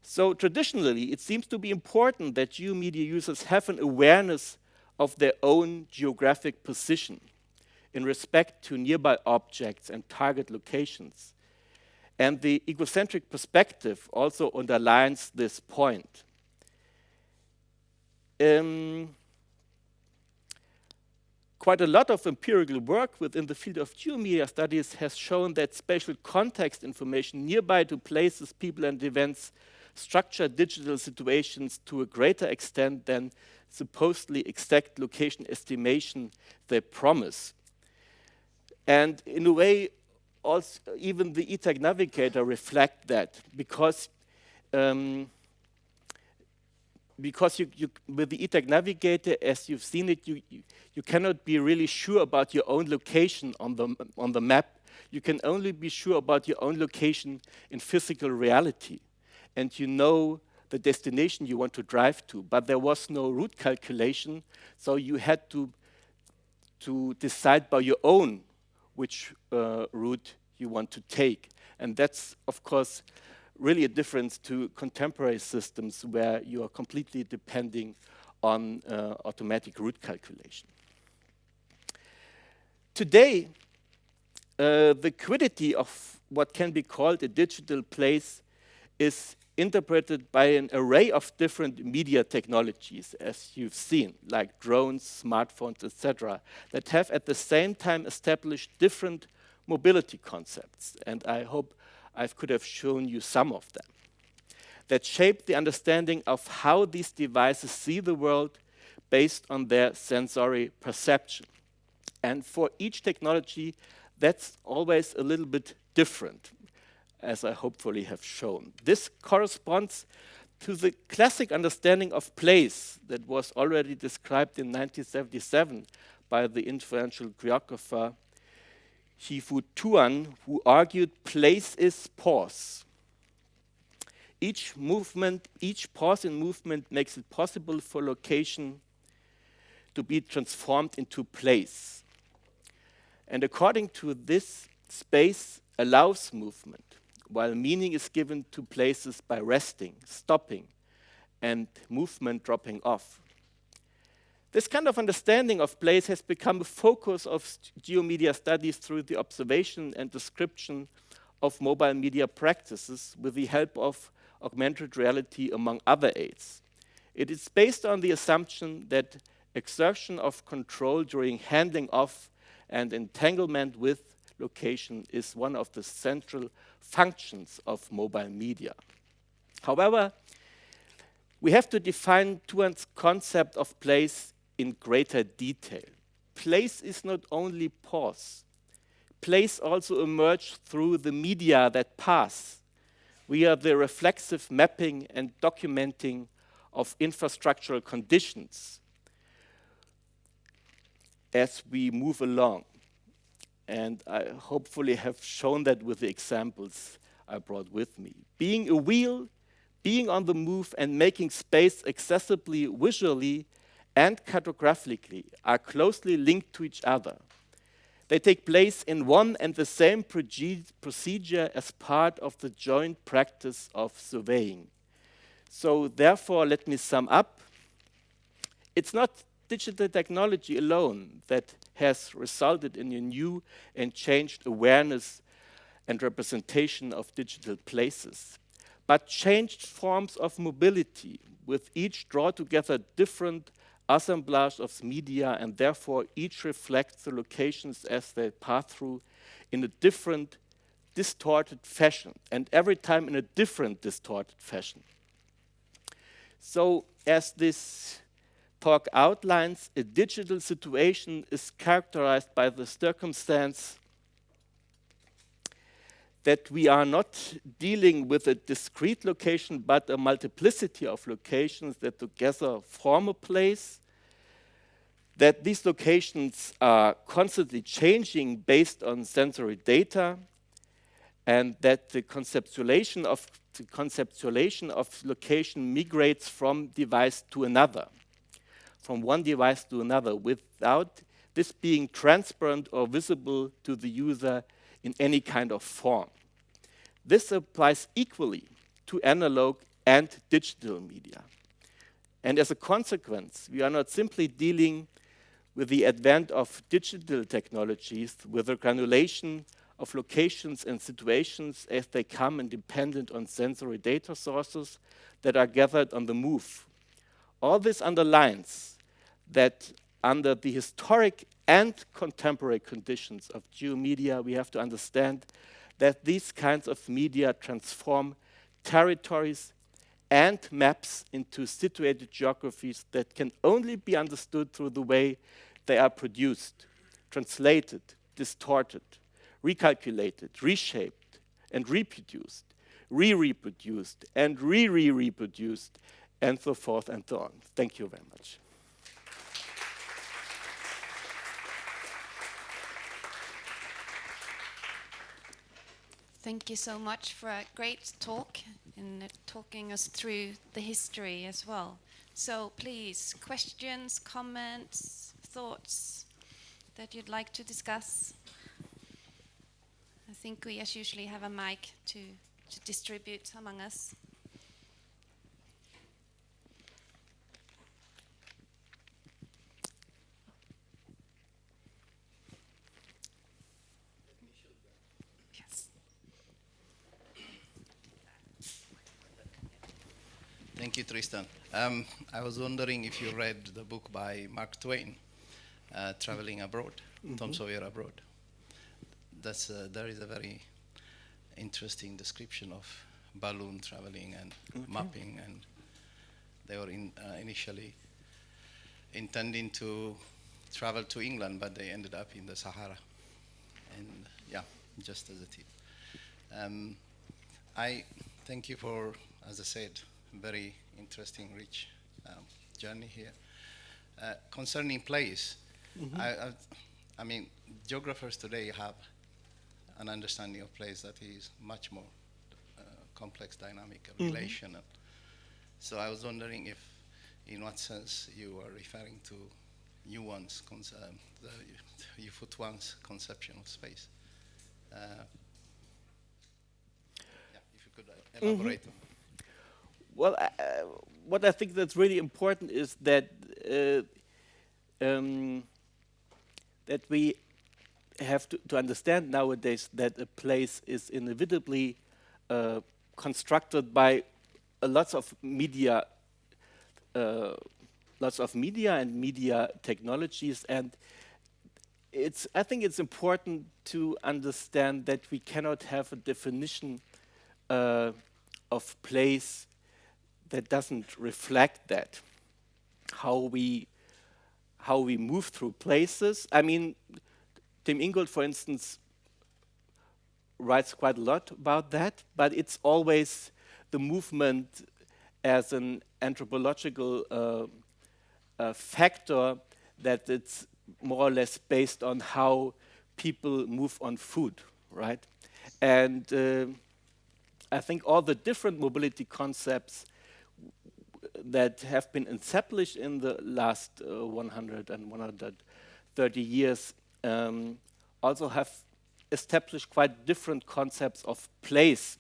S2: So traditionally, it seems to be important that geomedia users have an awareness of their own geographic position in respect to nearby objects and target locations. And the egocentric perspective also underlines this point. Quite a lot of empirical work within the field of geomedia studies has shown that spatial context information nearby to places, people, and events structure digital situations to a greater extent than supposedly exact location estimation they promise. And in a way, also, even the ETAG navigator reflect that, because you, with the ETAG navigator, as you've seen it, you cannot be really sure about your own location on the map. You can only be sure about your own location in physical reality. And you know the destination you want to drive to, but there was no route calculation, so you had to decide by your own which route you want to take. And that's, of course, really a difference to contemporary systems where you are completely depending on automatic route calculation. Today, the quiddity of what can be called a digital place is interpreted by an array of different media technologies, as you've seen, like drones, smartphones, etc., that have at the same time established different mobility concepts. And I hope I could have shown you some of them, that shape the understanding of how these devices see the world based on their sensory perception. And for each technology, that's always a little bit different, as I hopefully have shown. This corresponds to the classic understanding of place that was already described in 1977 by the influential geographer Hifu Tuan, who argued place is pause. Each pause in movement makes it possible for location to be transformed into place. And according to this, space allows movement, while meaning is given to places by resting, stopping, and movement dropping off. This kind of understanding of place has become a focus of geomedia studies through the observation and description of mobile media practices with the help of augmented reality, among other aids. It is based on the assumption that exertion of control during handing off and entanglement with location is one of the central functions of mobile media. However, we have to define Tuan's concept of place in greater detail. Place is not only pause. Place also emerges through the media that pass. We are the reflexive mapping and documenting of infrastructural conditions as we move along. And I hopefully have shown that with the examples I brought with me. Being a wheel, being on the move, and making space accessibly visually and cartographically are closely linked to each other. They take place in one and the same procedure as part of the joint practice of surveying. So therefore, let me sum up. It's not digital technology alone that has resulted in a new and changed awareness and representation of digital places, but changed forms of mobility, with each draw together different assemblage of media, and therefore each reflects the locations as they pass through in a different, distorted fashion, and every time in a different distorted fashion. So as this talk outlines, a digital situation is characterized by the circumstance that we are not dealing with a discrete location, but a multiplicity of locations that together form a place, that these locations are constantly changing based on sensory data, and that the conceptualization of location migrates from device to another, from one device to another, without this being transparent or visible to the user in any kind of form. This applies equally to analog and digital media. And as a consequence, we are not simply dealing with the advent of digital technologies, with the granulation of locations and situations as they come and dependent on sensory data sources that are gathered on the move. All this underlines that under the historic and contemporary conditions of geomedia, we have to understand that these kinds of media transform territories and maps into situated geographies that can only be understood through the way they are produced, translated, distorted, recalculated, reshaped, and reproduced, re-reproduced, and re-re-reproduced, and so forth and so on. Thank you very much.
S1: Thank you so much for a great talk and talking us through the history as well. So please, questions, comments, thoughts that you'd like to discuss? I think we, as usually, have a mic to distribute among us. Yes.
S3: Thank you, Tristan. I was wondering if you read the book by Mark Twain, Traveling Abroad, Tom Sawyer Abroad. There is a very interesting description of balloon traveling and mapping, and they were initially intending to travel to England, but they ended up in the Sahara. And yeah, just as a tip. I thank you for, as I said, very interesting, rich journey here. Concerning place, I mean, geographers today have an understanding of place that is much more complex, dynamic, relational. So I was wondering if, in what sense you are referring to Yuan's Yuan's conception of space. If you could elaborate on that.
S2: Well, what I think that's really important is that that we have to understand nowadays that a place is inevitably constructed by lots of media and media technologies, and I think it's important to understand that we cannot have a definition of place that doesn't reflect that, how we move through places. I mean, Tim Ingold, for instance, writes quite a lot about that, but it's always the movement as an anthropological factor that it's more or less based on how people move on food, right? And I think all the different mobility concepts that have been established in the last 100 and 130 years also have established quite different concepts of place.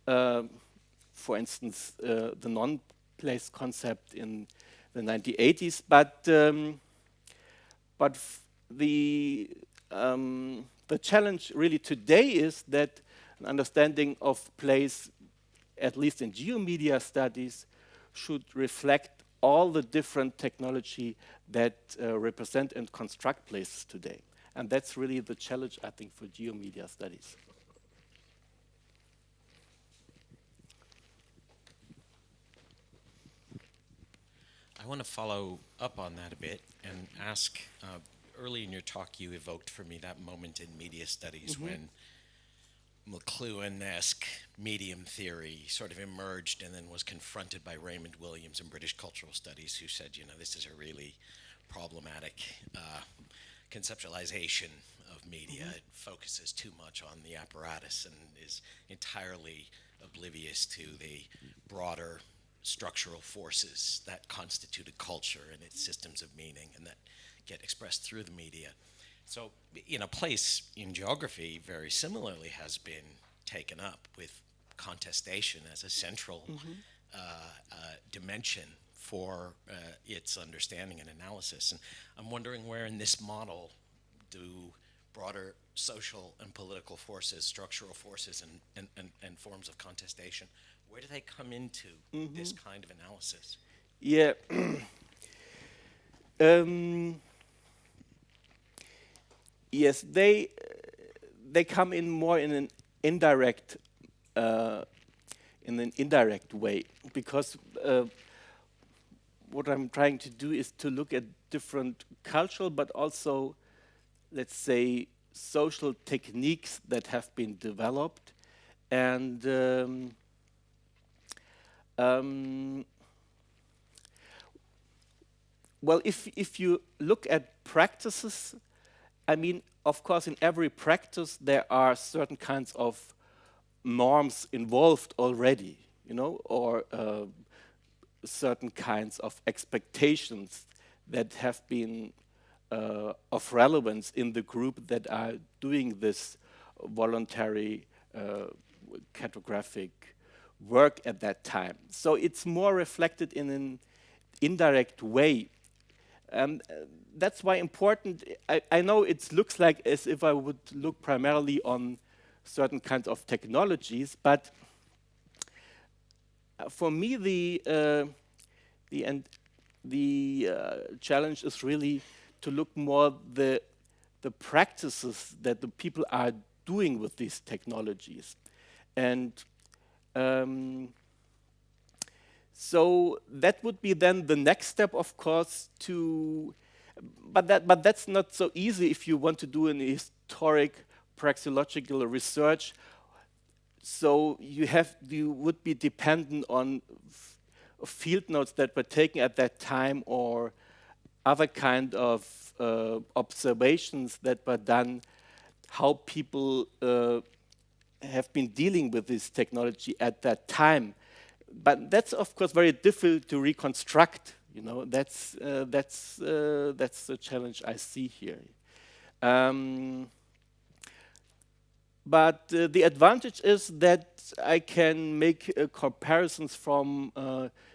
S2: For instance, the non-place concept in the 1980s, but the challenge really today is that an understanding of place, at least in geomedia studies, should reflect all the different technology that represent and construct places today. And that's really the challenge, I think, for geomedia studies.
S4: I want to follow up on that a bit and ask, early in your talk you evoked for me that moment in media studies when McLuhan-esque medium theory sort of emerged and then was confronted by Raymond Williams in British Cultural Studies, who said, this is a really problematic conceptualization of media. It focuses too much on the apparatus and is entirely oblivious to the broader structural forces that constitute a culture and its systems of meaning and that get expressed through the media. So, place in geography very similarly has been taken up with contestation as a central dimension for its understanding and analysis. And I'm wondering where in this model do broader social and political forces, structural forces, and forms of contestation, where do they come into this kind of analysis?
S2: Yeah. Yes, they come in more in an indirect way, because what I'm trying to do is to look at different cultural, but also, let's say, social techniques that have been developed, and well, if you look at practices, I mean, of course, in every practice there are certain kinds of norms involved already, or certain kinds of expectations that have been of relevance in the group that are doing this voluntary cartographic work at that time. So it's more reflected in an indirect way. That's why important, I know it looks like as if I would look primarily on certain kinds of technologies, but for me the challenge is really to look more the practices that the people are doing with these technologies. And so that would be then the next step, of course, but that's not so easy if you want to do an historic praxeological research. So you would be dependent on field notes that were taken at that time or other kind of observations that were done, how people have been dealing with this technology at that time. But that's of course very difficult to reconstruct. That's the challenge I see here. But the advantage is that I can make comparisons from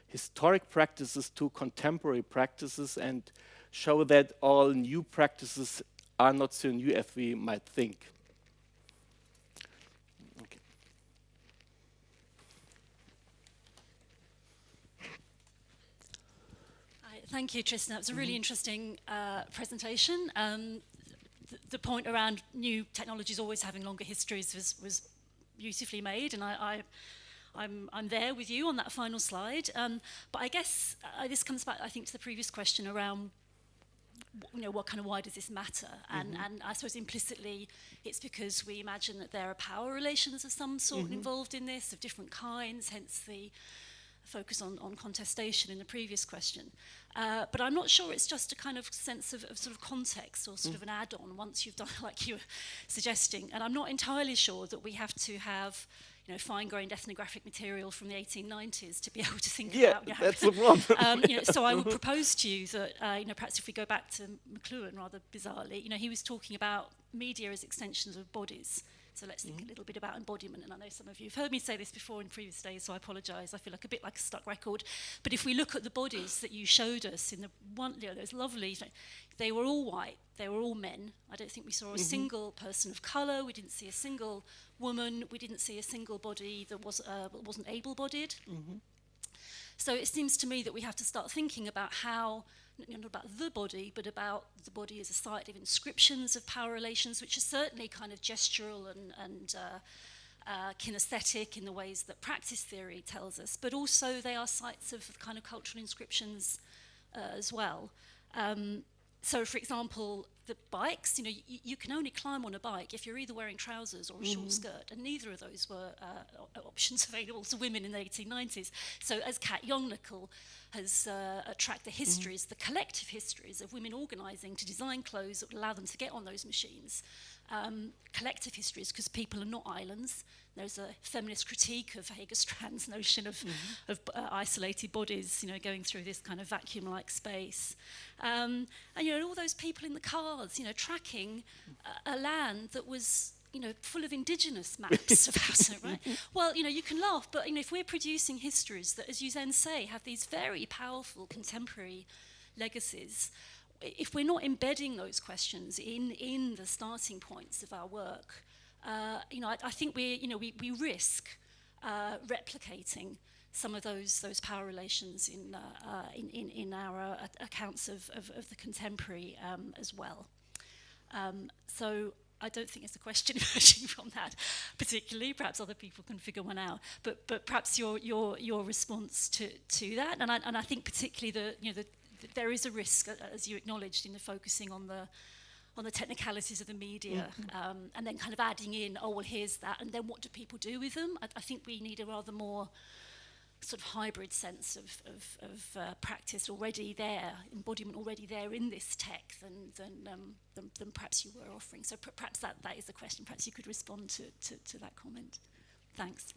S2: historic practices to contemporary practices and show that all new practices are not so new as we might think. Okay.
S5: Thank you, Tristan. That was a really interesting presentation. The point around new technologies always having longer histories was beautifully made, and I'm there with you on that final slide. But I guess this comes back, I think, to the previous question around, why does this matter? And I suppose implicitly, it's because we imagine that there are power relations of some sort involved in this, of different kinds, hence the focus on contestation in the previous question. But I'm not sure it's just a kind of sense of sort of context or sort of an add-on once you've done like you were suggesting. And I'm not entirely sure that we have to have fine-grained ethnographic material from the 1890s to be able to think about.
S2: Yeah, that's the problem.
S5: So I would propose to you that perhaps if we go back to McLuhan rather bizarrely, he was talking about media as extensions of bodies. So let's think a little bit about embodiment. And I know some of you have heard me say this before in previous days, so I apologise. I feel like a bit like a stuck record. But if we look at the bodies that you showed us in the one, those lovely, they were all white. They were all men. I don't think we saw a single person of colour. We didn't see a single woman. We didn't see a single body that wasn't able-bodied. So it seems to me that we have to start thinking about how, not about the body, but about the body as a site of inscriptions of power relations, which are certainly kind of gestural and kinesthetic in the ways that practice theory tells us, but also they are sites of kind of cultural inscriptions as well. So, for example, the bikes, you can only climb on a bike if you're either wearing trousers or a short skirt, and neither of those were options available to women in the 1890s. So as Kat Youngnickel has tracked the histories, the collective histories of women organising to design clothes that would allow them to get on those machines, collective histories, because people are not islands. There's a feminist critique of Hagerstrand's notion of isolated bodies, going through this kind of vacuum-like space. And, all those people in the cars, tracking a land that was, full of indigenous maps about it, right? Well, you can laugh, but, if we're producing histories that, as you then say, have these very powerful contemporary legacies, if we're not embedding those questions in the starting points of our work, I think we risk replicating some of those power relations in our accounts of the contemporary as well. So I don't think there's a question emerging from that particularly. Perhaps other people can figure one out. But perhaps your response to that, and I think particularly there is a risk, as you acknowledged, in the focusing on the technicalities of the media, and then kind of adding in, oh, well, here's that, and then what do people do with them? I think we need a rather more sort of hybrid sense of practice already there, embodiment already there in this tech than perhaps you were offering. So perhaps that is the question. Perhaps you could respond to that comment. Thanks.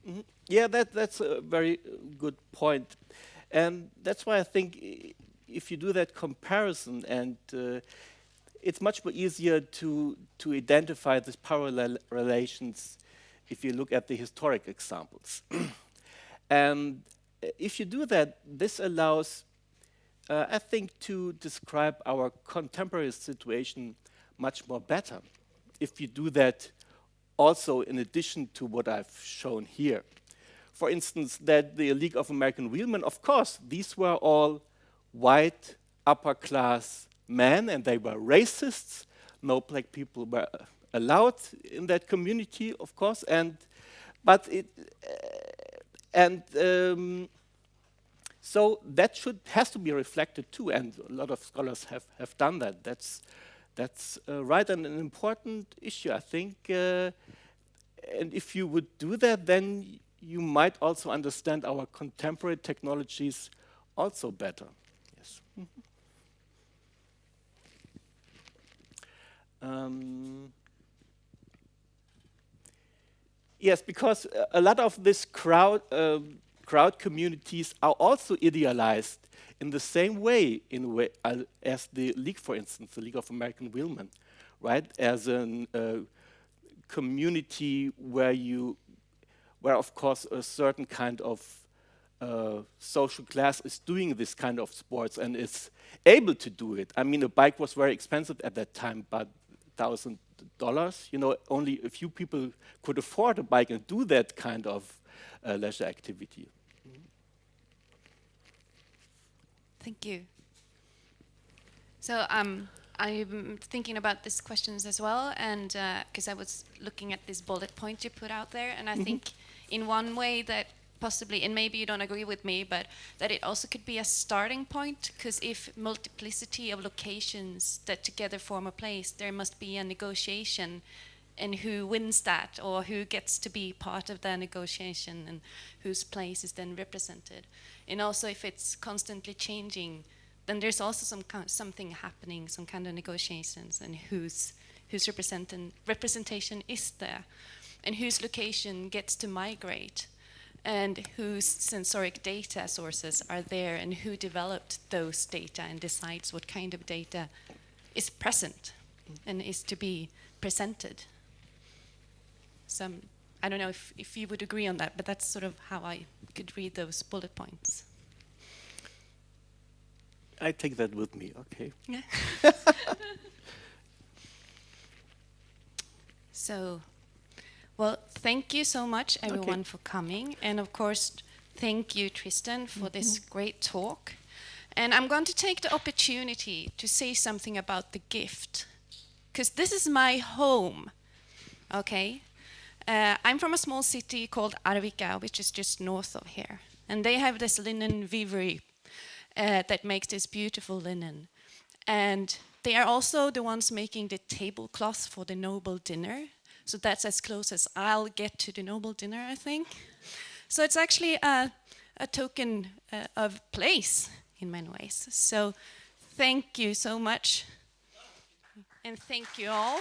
S2: Mm-hmm. Yeah, that's a very good point. And that's why I think if you do that comparison, and it's much more easier to identify these parallel relations if you look at the historic examples. And if you do that, this allows, I think, to describe our contemporary situation much more better. If you do that also in addition to what I've shown here. For instance, that the League of American Wheelmen, of course, these were all white, upper-class men, and they were racists. No black people were allowed in that community, of course, so that has to be reflected too, and a lot of scholars have done that. That's right, and an important issue, I think. And if you would do that, then you might also understand our contemporary technologies also better. Yes. Yes, because a lot of this crowd communities are also idealized in the same way, as the League, for instance, the League of American Wheelmen, right? As a community where of course a certain kind of social class is doing this kind of sports and is able to do it. I mean, a bike was very expensive at that time, but $1,000, only a few people could afford a bike and do that kind of leisure activity.
S1: Thank you. So I'm thinking about these questions as well, and because I was looking at this bullet point you put out there, and I think in one way that possibly, and maybe you don't agree with me, but that it also could be a starting point, because if multiplicity of locations that together form a place, there must be a negotiation, and who wins that, or who gets to be part of the negotiation, and whose place is then represented. And also if it's constantly changing, then there's also something happening, some kind of negotiations, and whose representation is there, and whose location gets to migrate, and whose sensoric data sources are there, and who developed those data and decides what kind of data is present and is to be presented. So I don't know if you would agree on that, but that's sort of how I could read those bullet points.
S2: I take that with me, okay.
S1: Yeah. So, well, thank you so much, everyone, for coming. And of course, thank you, Tristan, for this great talk. And I'm going to take the opportunity to say something about the gift, because this is my home, okay? I'm from a small city called Arvika, which is just north of here. And they have this linen weavery that makes this beautiful linen. And they are also the ones making the tablecloth for the noble dinner. So that's as close as I'll get to the noble dinner, I think. So it's actually a token of place in many ways. So thank you so much. And thank you all.